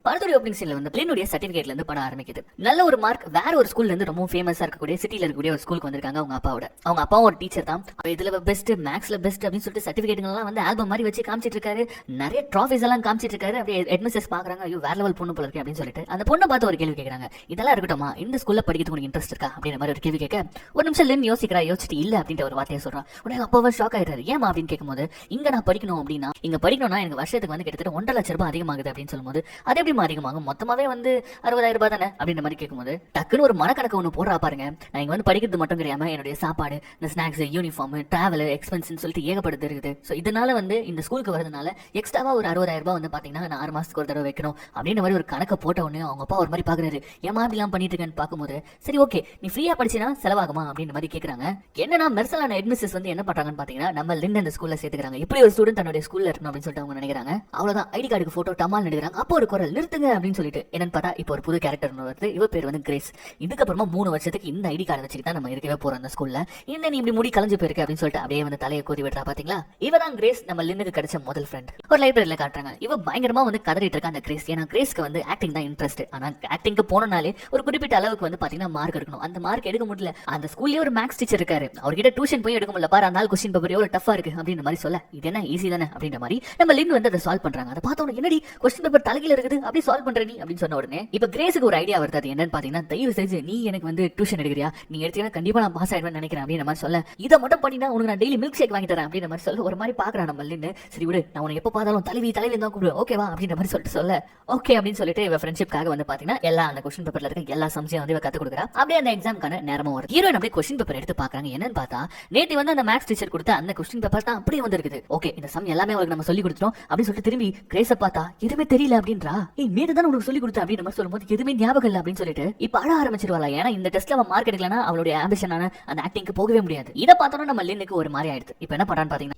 படத்தோட ஓப்பனிங் சீன்ல வந்து பிளேனுடைய சர்டிபிகேட்ல இருந்து படம் ஆரம்பிக்குது. நல்ல ஒரு மார்க் வேற ஒரு ஸ்கூல்ல இருந்து ரொம்ப ஃபேமஸா இருக்கக்கூடிய சிட்டில இருக்கக்கூடிய ஒரு ஸ்கூலுக்கு வந்திருக்காங்க அவங்க அப்பாவோட. அவங்க அப்பாவும் ஒரு டீச்சர் தான். இதுல பெஸ்ட், மேக்ஸ்ல பெஸ்ட் அப்படின்னு சொல்லிட்டு சர்டிபிகேட்கள் எல்லாம் வந்து ஆல்பம் மாதிரி வச்சு காமிச்சிட்டு இருக்காரு. நிறைய ட்ராஃபிஸ் எல்லாம் காமிச்சிட்டு இருக்காரு. அப்படியே ஹெட்மிஸ்டர்ஸ் பாக்குறாங்க, ஐயோ வேற லெவல் பொண்ணு போல இருக்கு அப்படின்னு சொல்லிட்டு அந்த பொண்ணை பார்த்து ஒரு கேள்வி கேட்கறாங்க. இதெல்லாம் இருக்கட்டுமா, இந்த ஸ்கூல்ல படிக்கிறதுக்கு உங்களுக்கு இன்ட்ரெஸ்ட் இருக்கா அப்படின்ற மாதிரி ஒரு கேள்வி கேட்க ஒரு நிமிஷம் லின் யோசிச்சுட்டு இல்ல அப்படின்ற ஒரு வார்த்தையை சொல்றான். உடனே அப்பாவை ஷாக் ஆயிடுறாரு. ஏமா அப்படின்னு கேட்கும்போது, இங்க நான் படிக்கணும் அப்படின்னா இங்க படிக்கணும்னா எனக்கு வருஷத்துக்கு வந்து கிட்டத்தட்ட 1.5 லட்சம் ரூபாய் அதிகமாகுது அப்படின்னு சொல்லும்போது, அது எப்படி அதிகமாகும், மொத்தமாவே வந்து 60,000 ரூபாய் தானே அப்படின்ற மாதிரி கேட்கும்போது டக்குன்னு ஒரு மனக்கணக்கு ஒன்று போடுறா பாருங்க. நான் இங்க வந்து படிக்கிறது மட்டும் கிடையாம என்னுடைய சாப்பாடு, இந்த ஸ்நாக்ஸ், யூனிஃபார்ம், டிராவல் எக்ஸ்பென்ஸ் சொல்லிட்டு ஏகப்படுத்து இருக்குது. ஸோ இதனால வந்து இந்த ஸ்கூலுக்கு வரதுனால எக்ஸ்ட்ராவா ஒரு 60,000 ரூபாய் வந்து பாத்தீங்கன்னா நான் 6 மாசத்துக்கு ஒரு தடவை வைக்கணும் அப்படின்ற மாதிரி ஒரு கணக்கை போட்ட உடனே அவங்க அப்பா ஒரு மாதிரி பாக்குறாரு. ஏமா இப்படிலாம் பண்ணிட்டு இருக்கேன்னு பார்க்கும்போது, சரி ஓகே நீ ஃப்ரீயா படிச்சினா செலவாகுமா அப்படின்ற மாதிரி கேட்கறாங்க. என்னன்னா மெர்சலான ஹெட்மிஸ்டர்ஸ் வந்து என்ன பண்றாங்கன்னு பாத்தீங்கன்னா நம்ம லின் இந்த ஸ்கூல்ல சேர்த்துக்கிறாங்க. இப்படி ஒரு ஸ்டூடெண்ட் தன்னுடைய ஸ்கூல்ல இருக்கணும் அப்படின்னு சொல்லிட்டு அவங்க நினைக்கிறாங்க. அவ்வளவுதான் ஐடி கார்டுக்கு போட்டோ டமால் எடுக்கிறாங்க. அப்போ ஒரு குரல் நிறுத்துங்க அப்படின்னு சொல்லிட்டு என்னன்னு பார்த்தா இப்போ ஒரு புது கேரக்டர் வருது. இவ பேர் வந்து கிரேஸ். இதுக்கப்புறமா 3 வருஷத்துக்கு இந்த ஐடி கார்டு வச்சுக்கிட்டு நம்ம இருக்கவே போறோம் அந்த ஸ்கூல்ல. இந்த நீ இப்படி முடி கலைஞ்சு போயிருக்கு அப்படின்னு சொல்லிட்டு அப்படியே வந்து தலையை கோதி விடுறா பாத்தீங்களா. இவதான் கிரேஸ், நம்ம லின்னுக்கு கிடைச்ச முதல் ஃப்ரெண்ட். ஒரு லைப்ரரியில காட்டுறாங்க. இவ பயங்கரமா வந்து கதறிட்டு இருக்கா அந்த கிரேஸ். ஏன்னா கிரேஸ்க்கு வந்து ஆக்டிங் தான் இன்ட்ரெஸ்ட். ஆனா ஆக்டிங்க்கு போனனாலே ஒரு குறிப்பிட்ட அளவுக்கு வந்து பாத்தீங்கன்னா மார்க் எடுக்கணும். அந்த மார்க் எடுக்க முடியல. அந்த ஸ்கூல்லயே ஒரு மேக்ஸ் டீச்சர் இருக்காரு, அவர்கிட்ட டியூஷன் போய் எடுக்க முடியல. பாரு அந்த ஆள் கொஸ்டின் பேப்பர் எவ்வளவு டஃபா இருக்கு அப்படின்ற மாதிரி சொல்ல, இது என்ன ஈஸி தானே அப்படின்ற மாதிரி நம்ம லின் வந்து அதை சால்வ் பண்றாங்க. அதை பார்த்தோம், என்னடி கொஸ்டின் பேப்பர் தலைகீழ இருக்குது அப்படி சால்வ் பண்ற நீ அப்படின்னு சொன்ன உடனே இப்ப கிரேஸுக்கு ஒரு ஐடியா வருது. அது என்னன்னு பாத்தீங்கன்னா, தயவு செஞ்சு நீ எனக்கு வந்து டியூஷன் எடுக்கிறியா, நீ எடுத்தீங்கன்னா கண்டிப்பா நான் பாஸ் ஆயிடுவேன் நினைக்கிறேன் அப்படின்ற மாதிரி சொல்ல, இதை மட்டும் பண்ணினா உனக்கு நான் டெய்லி மில்க் ஷேக் வாங்கி தரேன் அப்படின்ற மாதிரி சொல்ல ஒரு மாதிரி பாக்குறான் நம்ம லின்னு. சரி விடு, நான் உனக்கு எப்ப பார்த்தாலும் தலைவி தான் கூப்பிடுவேன் ஓகேவா அப்படின்ற மாதிரி சொல்லிட்டு சொல்ல ஓகே அப்படின்னு சொல்லிட்டு இவ ஃப்ரெண்ட்ஷிப்காக வந்து பாத்தீங்கன்னா எல்லா அந்த கொஸ்டின் பேப்பர்ல இருக்க எல்லா சம்ஸையும் வந்து இவ கத்து கொடுக்குறா. அப்படியே அந்த எக்ஸாம்க்கான நேரமும் வருது. ஹீரோயின் அப்படியே கொஸ்டின் பேப்பர் எடுத்து பாக்குறாங்க. என்னன்னு பார்த்தா நேத்து வந்து அந்த மேக்ஸ் டீச்சர் கொடுத்த அந்த கொஸ்டின் பேப்பர் தான் அப்படியே வந்திருக்குது. ஓகே இந்த சம் எல்லாமே உங்களுக்கு நம்ம சொல்லி கொடுத்துட்டோம் அப்படின்னு சொல்லிட்டு திரும்பி கிரேஸ பார்த்தா எதுவுமே தெரியல அப்படின்றா. நேத்து தான் உனக்கு சொல்லி கொடுத்தா அப்படின்னு நம்ம சொல்லும்போது எதுவுமே ஞாபகம் இல்லை அப்படின்னு சொல்லிட்டு இப்ப அழ ஆரம்பிச்சிருவாளா. ஏன்னா இந்த டெஸ்ட்ல அவன் மார்க் எடுக்கலன்னா அவளுடைய ஆம்பிஷனான அந்த ஆக்டிங்க்கு போகவே முடியாது. இதை பார்த்தோம்னா நம்ம லின்னுக்கு ஒரு மாதிரி ஆயிடுது. இப்ப என்ன பண்றான்னு பாத்தீங்கன்னா,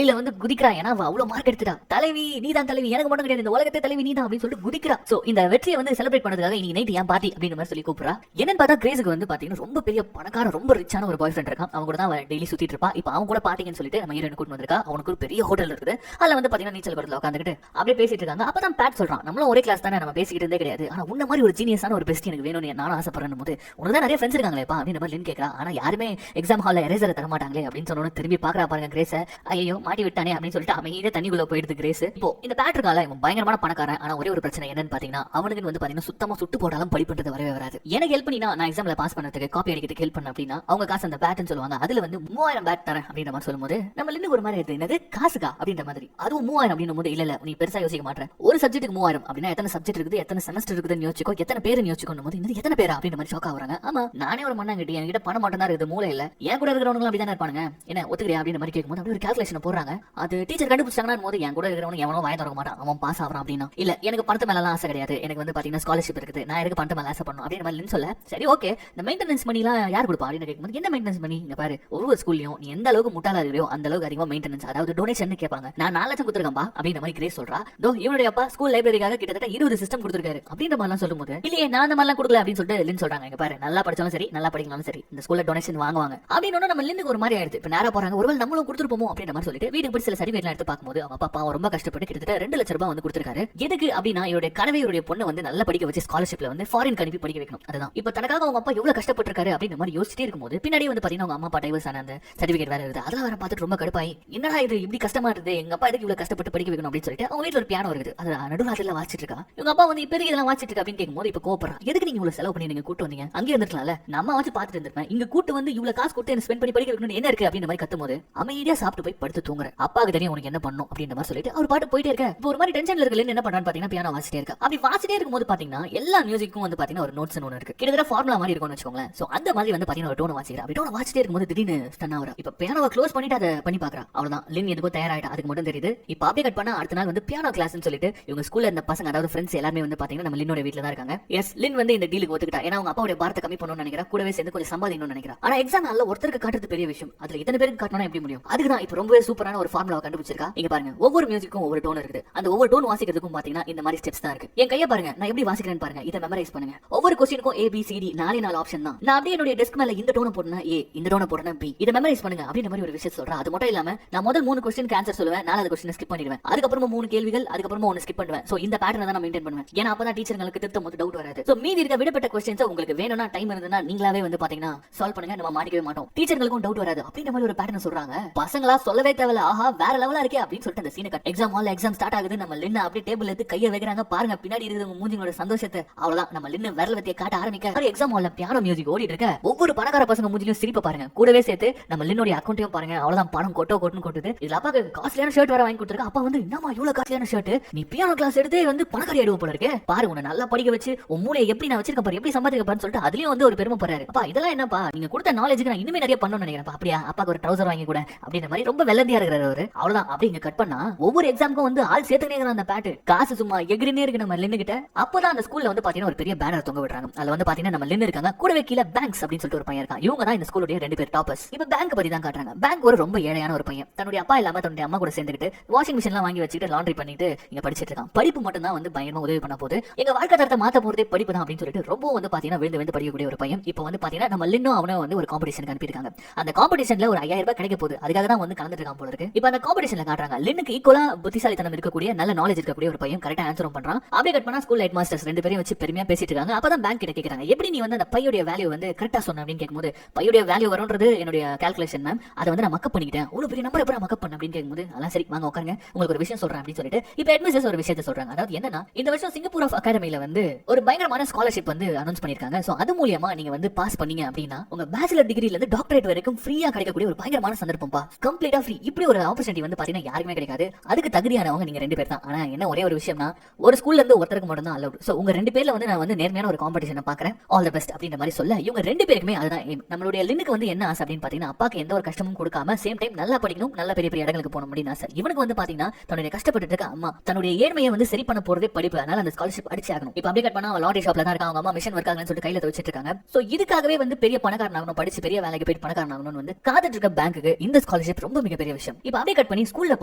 இல்ல வந்து குதிக்கிறா. ஏன்னா அவ்வளவு மார்க் எடுத்துட்டா. தலைவி நீதான் தலைவி, எனக்கு மட்டும் கிடையாது, இந்த உலகத்தை தலைவி நீதான் அப்படின்னு சொல்லிட்டு குதிக்கிறா. சோ இந்த வெற்றியை வந்து செலிப்ரேட் பண்ணதுக்காக இன்னைக்கு நைட் ஏன் பார்ட்டி அப்படின்ற மாதிரி சொல்லி கூப்பிடுறா. என்னன்னு பார்த்தா கிரேஸுக்கு வந்து பாத்தீங்கன்னா ரொம்ப பெரிய பணக்கார, ரொம்ப ரிச்சான ஒரு பாய் ஃப்ரெண்ட் இருக்கான். அவங்க கூட தான் டெய்லி சுத்திட்டு இருப்பா. இப்போ அவங்க கூட பார்ட்டிங்கன்னு சொல்லிட்டு நம்ம ஹீரோயின் கூட்டு வந்திருக்கா. அவனுக்கு ஒரு பெரிய ஹோட்டல் இருக்குது. அதுல வந்து பாத்தீங்கன்னா நீச்சல் குளத்துல உட்காந்துக்கிட்டு அப்படியே பேசிட்டு இருக்காங்க. அப்பதான் பேட் சொல்றான், நம்மளும் ஒரே கிளாஸ் தானே, நம்ம பேசிக்கிட்டு இருந்தே கிடையாது, ஆனா உன்ன மாதிரி ஒரு ஜீனியஸான ஒரு பெஸ்ட் எனக்கு வேணும்னு நானும் ஆசைப்படுறேன் போது உனக்கு தான் நிறைய ஃப்ரெண்ட்ஸ் இருக்காங்களேப்பா அப்படின்ற மாதிரி லின் கேட்கறா. ஆனா யாருமே எக்ஸாம் ஹால்ல எரேசரை தர மாட்டாங்களே அப்படின்னு சொன்னோன்னு திரும்பி பாக்குறா பாருங்க கிரேஸ. ஐயோ மாட்டி விட்டானே அப்படின்னு சொல்லிட்டு அமைதியா தண்ணிக்குள்ள போயிடுது கிரேஸ். இப்போ இந்த பேட் இருக்கால, இவன் பயங்கரமான பணக்காரன். ஆனா ஒரே ஒரு பிரச்சனை என்னன்னு பாத்தீங்கன்னா, அவனுக்கு வந்து பாத்தீங்கன்னா சுத்தமா சுட்டு போட்டாலும் படிப்புன்றது வரவே வராது. எனக்கு ஹெல்ப் பண்ணினா நான் எக்ஸாம்ல பாஸ் பண்ணதுக்கு காப்பி அடிக்கிறதுக்கு ஹெல்ப் பண்ண அப்படின்னா அவங்க காசு அந்த பேட்னு சொல்லுவாங்க. அதுல வந்து 3000 பேட் தரேன் அப்படின்ற மாதிரி சொல்லும்போது நம்ம இன்னும் ஒரு மாதிரி என்னது காசுக்கா அப்படின்ற மாதிரி. அதுவும் 3000 அப்படின்னும் போது இல்ல நீ பெருசா யோசிக்க மாட்டேன், ஒரு சப்ஜெக்ட்டுக்கு 3000 அப்படின்னா எத்தனை சப்ஜெக்ட் இருக்குது, எத்தனை செமஸ்டர் இருக்குதுன்னு யோசிச்சுக்கோ, எத்தனை பேர் யோசிச்சுக்கணும் போது இன்னும் எத்தனை பேரா அப்படின்ற மாதிரி ஷாக் ஆகுறாங்க. ஆமா நானே ஒரு மண்ணாங்கட்டி, என்கிட்ட பணம் மட்டும் தான் இருக்குது, மூளை இல்ல, என் கூட இருக்கிறவங்க அப்படிதான் இருப்பானுங்க, என்ன ஒத்துக்கிறியா அப்படின்ற மாதிரி கேட்கும்போது அப்படி ஒரு கால்குலேஷன் போடுறாங்க. சொல்றாங்க, அது டீச்சர் கண்டுபிடிச்சாங்கன்னா போது என் கூட இருக்கிறவனுக்கு எவனோ வாய திறக்க மாட்டான், அவன் பாஸ் ஆகிறான் அப்படின்னா, இல்ல எனக்கு பணத்து மேலாம் ஆசை கிடையாது, எனக்கு வந்து பாத்தீங்கன்னா ஸ்காலர்ஷிப் இருக்குது, நான் எனக்கு பணத்து மேல ஆசை பண்ணணும் அப்படின்ற மாதிரி சொல்ல, சரி ஓகே இந்த மெயின்டெனன்ஸ் மணிலாம் யார் கொடுப்பா அப்படின்னு கேட்கும்போது, என்ன மெயின்டெனன்ஸ் மணி, இங்க பாரு ஒவ்வொரு ஸ்கூல்லையும் நீ எந்த அளவுக்கு முட்டாளா இருக்கிறோ அந்த அளவுக்கு அதிகமா மெயின்டெனன்ஸ், அதாவது டொனேஷன் கேட்பாங்க. நான் 4 லட்சம் கொடுத்துருக்கேன்பா அப்படின்ற மாதிரி கிரேஸ் சொல்றா. தோ இவனுடைய அப்பா ஸ்கூல் லைப்ரரிக்காக கிட்டத்தட்ட 20 சிஸ்டம் கொடுத்துருக்காரு அப்படின்ற மாதிரிலாம் சொல்லும்போது, இல்லையே நான் அந்த மாதிரிலாம் கொடுக்கல அப்படின்னு சொல்லிட்டு லின் சொல்றாங்க, இங்க பாரு நல்லா படிச்சாலும் சரி நல்லா படிக்கலாலும் சரி இந்த ஸ்கூல்ல டொனேஷன் வாங்குவாங்க அப்படின்னு நம்ம லின்னுக்கு ஒரு மாதிரி ஆயிடுது. இப்ப நேரா போறாங்க, ஒருவேளை நம்மளும் கொடுத்துருப்போமோ அப்படின்ற மாதிரி சொல்லிட்டு வீட்டுக்கு போய் சில சர்டிஃபிகேட்லாம் எடுத்து பார்க்கும்போது அவங்க அப்பா ரொம்ப கஷ்டப்பட்டு கிட்டத்தட்ட 2 லட்சம் ரூபாய் வந்து கொடுத்திருக்காரு. எதுக்கு அப்படின்னா இவருடைய கனவை இவருடைய பொண்ணை வந்து நல்லா படிக்க வச்சு ஸ்காலர்ஷிப்ல வந்து ஃபாரின் அனுப்பி படிக்க வைக்கணும். அதுதான் இப்ப தனக்காக அவங்க அப்பா எவ்வளவு கஷ்டப்பட்டிருக்காரு அப்படின்ற மாதிரி யோசிச்சிட்டே இருக்கும்போது பின்னாடி வந்து பாத்தீங்கன்னா அவங்க அம்மா அப்பா டைவர்ஸ் ஆன அந்த சர்டிஃபிகேட் வேற இருக்குது. அதெல்லாம் வேற பார்த்துட்டு ரொம்ப கடுப்பாய், என்னடா இது இப்படி கஷ்டமா இருக்குது, எங்க அப்பா எதுக்கு இவ்வளவு கஷ்டப்பட்டு படிக்க வைக்கணும் அப்படின்னு சொல்லிட்டு அவங்க வீட்டுல ஒரு பியானோ இருக்குது, அது நடுராத்திரில வாசிச்சிட்டு இருக்கா. இவங்க அப்பா வந்து இப்போதைக்கு இதெல்லாம் வாசிச்சிட்டு இருக்கா அப்படின்னு கேட்கும்போது இப்ப கோபப்படுறா, எதுக்கு நீங்க இவ்வளவு செலவு பண்ணி நீங்க கூட்டு வந்தீங்க, அங்கே இருந்திருக்கலாம்ல, நம்ம வச்சு பார்த்துட்டு இருந்திருப்பேன், இங்க கூட்டு வந்து இவ்வளவு காசு கொடுத்து என்ன ஸ்பெண்ட் பண்ணி படிக்க வைக்கணும் என்ன இருக்கு அப்படின்ற மாதிரி கத்தும்போது அமைதியா சாப்பிட்டு போய் படுத்து தூங்குற, அப்பாவுக்கு தெரியும் உனக்கு என்ன பண்ணும் அப்படின்ற மாதிரி சொல்லிட்டு அவர் பாட்டு போயிட்டே இருக்க. இப்போ ஒரு மாதிரி டென்ஷன்ல இருக்கல என்ன பண்றான்னு பாத்தீங்கன்னா பியானோ வாசிட்டே இருக்கா. அப்படி வாசிட்டே இருக்கும்போது பாத்தீங்கன்னா எல்லா மியூசிக்கும் வந்து பாத்தீங்கன்னா ஒரு நோட்ஸ் ஒன்று இருக்கு, கிட்டத்தட்ட ஃபார்முலா மாதிரி இருக்கும்னு வச்சுக்கோங்களேன். சோ அந்த மாதிரி வந்து பாத்தீங்கன்னா ஒரு டோன் வாசிக்கிறா. அப்படி டோன் வாசிட்டே இருக்கும்போது திடீர்னு ஸ்டன் ஆகுறா. இப்ப பியானோவை க்ளோஸ் பண்ணிட்டு அதை பண்ணி பாக்குறா. அவ்வளவுதான் லின் எதுக்கோ தயாராயிட்டா, அதுக்கு மட்டும் தெரியுது. இப்ப அப்படியே கட் பண்ணா அடுத்த நாள் வந்து பியானோ கிளாஸ்னு சொல்லிட்டு இவங்க ஸ்கூல்ல இந்த பசங்க அதாவது ஃப்ரெண்ட்ஸ் எல்லாமே வந்து பாத்தீங்கன்னா நம்ம லின்னோட வீட்ல தான் இருக்காங்க. எஸ் லின் வந்து இந்த டீலுக்கு ஒத்துக்கிட்டா, ஏன்னா அவங்க அப்பாவுடைய பாரத்தை கம்மி பண்ணணும்னு நினைக்கிறா, கூடவே சேர்ந்து கொஞ்சம் சம்பாதிக்கணும்னு நினைக்கிறா. ஆனா எக்ஸாம் நாள்ல ஒருத்தருக்கு காட்டுறது பெரிய விஷயம், அதுல இத்தனை பேருக்கு காட்டணும் எப்படி முடியும், அதுக்கு தான் இப்ப ரொம்பவே சூப்பரான ஒரு ஃபார்முலா கண்டுபிடிச்சிருக்கா. இங்க பாருங்க ஒவ்வொரு மியூசிக்கும் ஒவ்வொரு டோன் இருக்குது, அந்த ஒவ்வொரு டோன் வாசிக்கிறதுக்கும் பாத்தீங்கன்னா இந்த மாதிரி ஸ்டெப்ஸ் தான் இருக்கு. என் கையை பாருங்க நான் எப்படி வாசிக்கிறேன்னு பாருங்க, இதை மெமரைஸ் பண்ணுங்க. ஒவ்வொரு क्वेश्चनக்கும் ABCD 4 ஆப்ஷன் தான். நான் அப்படியே என்னோட டெஸ்க் மேல இந்த டோனை போடுறேன் A, இந்த டோனை போடுறேன் B, இதை மெமரைஸ் பண்ணுங்க அப்படின்ற மாதிரி ஒரு விஷயம் சொல்றேன். அது மட்டும் இல்லாம நான் முதல் 3 क्वेश्चनக்கு ஆன்சர் சொல்லுவேன், 4வது क्वेश्चन ஸ்கிப் பண்ணிடுவேன், அதுக்கப்புறமா 3 கேள்விகள், அதுக்கப்புறமா 1 ஸ்கிப் பண்ணுவேன். சோ இந்த பேட்டர்னை தான் நான் மெயின்டைன் பண்ணுவேன், ஏன்னா அப்பதான் டீச்சர்களுக்கு திருத்தம் போது டவுட் வராது. சோ மீதி இருக்க விடப்பட்ட क्वेश्चंस உங்களுக்கு வேணும்னா டைம் இருந்ததுன்னா நீங்களாவே வந்து பாத்தீங்கன்னா சால்வ் பண்ணுங்க, நம்ம மாட்டிக்கவே மாட்டோம், டீச்சர்களுக்கும் டவுட் வராது அப்படின்ற மாதிரி ஒரு பேட்டர்ன் சொல்றாங்க. பசங்களா சொல்லவே தேவையில்ல, ஆஹா வேற லெவலா இருக்கே அப்படின்னு சொல்லிட்டு அந்த சீனை கட். எக்ஸாம் ஹால்ல எக்ஸாம் ஸ்டார்ட் ஆகுது, நம்ம லின்ன அப்படியே டேபிள் எடுத்து கையை வைக்கிறாங்க, பாருங்க பின்னாடி இருக்கிறவங்க மூஞ்சிங்களோட சந்தோஷத்தை. அவ்வளவுதான் நம்ம லின்ன விரல் வத்திய காட்ட ஆரம்பிக்க எக்ஸாம் ஹால்ல பியானோ மியூசிக் ஓடிட்டு இருக்க. ஒவ்வொரு பணக்கார பசங்க மூஞ்சிலையும் சிரிப்பை பாருங்க, கூடவே சேர்த்து நம்ம லின்னோட அக்கௌண்ட்டையும் பாருங்க. அவ்வளவுதான் பணம் கொட்டுன்னு கொட்டுது. இதுல அப்பாக்கு காஸ்ட்லியான ஷர்ட் வர வாங்கி கொடுத்துருக்க. அப்பா வந்து என்னமா இவ்வளவு காஸ்ட்லியான ஷர்ட், நீ பியானோ கிளாஸ் எடுத்து வந்து பணக்காரி ஆயிடுவோம் போல இருக்கு, பாரு உன்னை நல்லா படிக்க வச்சு உன் மூளையை எப்படி நான் வச்சிருக்க பாரு, எப்படி சம்பாதிக்க பாருன்னு சொல்லிட்டு அதுலயும் வந்து ஒரு பெருமை போறாரு. அப்பா இதெல்லாம் என்னப்பா நீங்க கொடுத்த நாலேஜுக்கு நான் இனிமே நிறைய பண்ணணும்னு நினைக்கிறேன். அப்படியா அப்பாக்கு ஒரு ட்ரவுசர் வாங்கி கூட அப்படின்ற மாதிரி ரொம்ப வெள்ளந்தியா இருக்கிறாரு அவரு. அவ்வளவுதான் அப்படி இங்க கட் பண்ணா ஒவ்வொரு எக்ஸாமுக்கும் வந்து ஆள் சேர்த்துனே இருக்கிற அந்த பேட் காசு சும்மா எகிரினே இருக்கு நம்ம லின்னு கிட்ட. அப்பதான் அந்த ஸ்கூல்ல வந்து பாத்தீங்கன்னா ஒரு பெரிய பேனர் தொங்க விடுறாங்க. அதுல வந்து பாத்தீங்கன்னா நம்ம லின்னு இருக்காங்க, கூடவே கீழ பேங்க்ஸ் அப்படின்னு சொல்லிட்டு ஒரு பையன் இருக்கான். இவங்க தான் இந்த ஸ்கூலுடைய 2 பேர் டாப்பர்ஸ். இப்ப பேங்க் பத்தி தான் காட்டுறாங்க. பேங்க் ஒரு ரொம்ப ஏழையான ஒரு பையன், தன்னுடைய அப்பா இல்லாம தன்னுடைய அம்மா கூட சேர்ந்துட்டு வாஷிங் மிஷின் எல்லாம் வாங்கி வச்சுட்டு லாண்ட்ரி பண்ணிட்டு இங்க படிச்சிட்டு இருக்கான். படிப்பு மட்டும் தான் வந்து பயங்கரமா உதவி பண்ண போது, எங்க வாழ்க்கை தரத்தை மாத்த போறதே படிப்பு தான் அப்படின்னு சொல்லிட்டு ரொம்ப வந்து பாத்தீங்கன்னா விழுந்து படிக்கக்கூடிய ஒரு பையன். இப்போ வந்து பாத்தீங்கன்னா நம்ம லின்னும் அவனும் வந்து ஒரு காம்படிஷனுக்கு அனுப்பியிருக்காங்க. அந்த காம்படிஷன்ல ஒரு 5000 ரூபாய் கிடைக்க போகுது, அதுக்காக தான் வந்து கலந்துட்டு இருக்கான் போல இருக்கு. இப்போ அந்த காம்படிஷன்ல காட்டுறாங்க லின்னுக்கு ஈக்குவலா புத்திசாலித்தனம் இருக்கக்கூடிய நல்ல நாலேஜ் இருக்கக்கூடிய ஒரு பையன் கரெக்டா ஆன்சரும் பண்றான். அப்படியே கட் பண்ணா ஸ்கூல் ஹெட் மாஸ்டர்ஸ் 2 பேரையும் வச்சு பெருமையா பேசிட்டு இருக்காங்க. அப்பதான் பேங்க் கிட்ட கேக்குறாங்க, எப்படி நீ வந்து அந்த பையோட வேல்யூ வந்து கரெக்டா சொன்ன அப்படின்னு கேட்கும்போது, பையோட வேல்யூ வரும்ன்றது என்னுடைய கால்குலேஷன் மேம், அதை வந்து நான் மக்கப் பண்ணிட்டேன், ஒரு பெரிய நம்பர் எப்படி மக்கப் பண்ண அப்படின்னு கேட்கும்போது, அதெல்லாம் சரி வாங்க உட்காருங்க உங்களுக்கு ஒரு விஷயம் சொல்றேன் அப்படின்னு சொல்லிட்டு இப்போ ஹெட்மிஸ்டர்ஸ் ஒரு விஷயத்தை சொல்றாங்க. அதாவது என்னன்னா இந்த வருஷம் சிங்கப்பூர் ஆஃப் அகாடமில வந்து ஒரு பயங்கரமான ஸ்காலர்ஷிப் வந்து அனௌன்ஸ் பண்ணிருக்காங்க. சோ அது மூலமா நீங்க வந்து பாஸ் பண்ணீங்க அப்படின்னா உங்க பேச்சுலர் டிகிரில இருந்து டாக்டரேட் வரைக்கும் ஃப்ரீயா கிடைக்கக்கூடிய ஒரு பயங்கரமான சந்தர்ப்பம்பா, கம்ப்ளீட்டா ஃப்ரீ. இப்படி ஒரு ஆப்பர்ச்சுனிட்டி வந்து பாத்தீங்கன்னா யாருமே கிடைக்காது, அதுக்கு தகுதியானவங்க நீங்க 2 பேர் தான். ஆனா என்ன ஒரே ஒரு விஷயம்னா ஒரு ஸ்கூல்ல இருந்து ஒருத்தருக்கு மட்டும் தான் அலௌட். சோ உங்க 2 பேர்ல வந்து நான் வந்து நேர்மையான ஒரு காம்படிஷனை பாக்குறேன், ஆல் தி பெஸ்ட் அப்படின்ற மாதிரி சொல்ல இவங்க 2 பேருக்குமே அதுதான் aim. நம்மளுடைய லின்னுக்கு வந்து என்ன ஆசை அப்படின்னு பாத்தீங்கன்னா அப்பாக்கு எந்த ஒரு கஷ்டமும் கொடுக்காம சேம் டைம் நல்லா படிக்கணும், நல்ல பெரிய பெரிய இடங்களுக்கு போகணும் அப்படின்னு ஆசை. இவனுக்கு வந்து பாத்தீங்கன்னா தன்னுடைய கஷ்டப்பட்டு இருக்க அம்மா தன்னுடைய ஏழ்மையை வந்து சரி பண்ண போறதே படிப்பு, அதனால அந்த ஸ்காலர்ஷிப் அடிச்சு ஆகணும். இப்போ அப்படியே கட் பண்ணா லாண்டரி ஷாப்ல தான் இருக்காங்க, அவங்க அம்மா மிஷன் ஒர்க் ஆகலன்னு சொல்லிட்டு கையில வச்சிட்டு இருக்காங்க. சோ இதுக்காகவே வந்து பெரிய பணக்காரன் ஆகணும், படிச்சு பெரிய வேலைக்கு போயிட்டு பணக்காரன் ஆகணும்னு வந்து காத்துட்டு இருக்க பேங்க்குக்கு இந்த ஸ்காலர்ஷிப் ரொம்ப மிகப்பெரிய விஷயம். இப்போ அப்படியே கட் பண்ணி ஸ்கூல்ல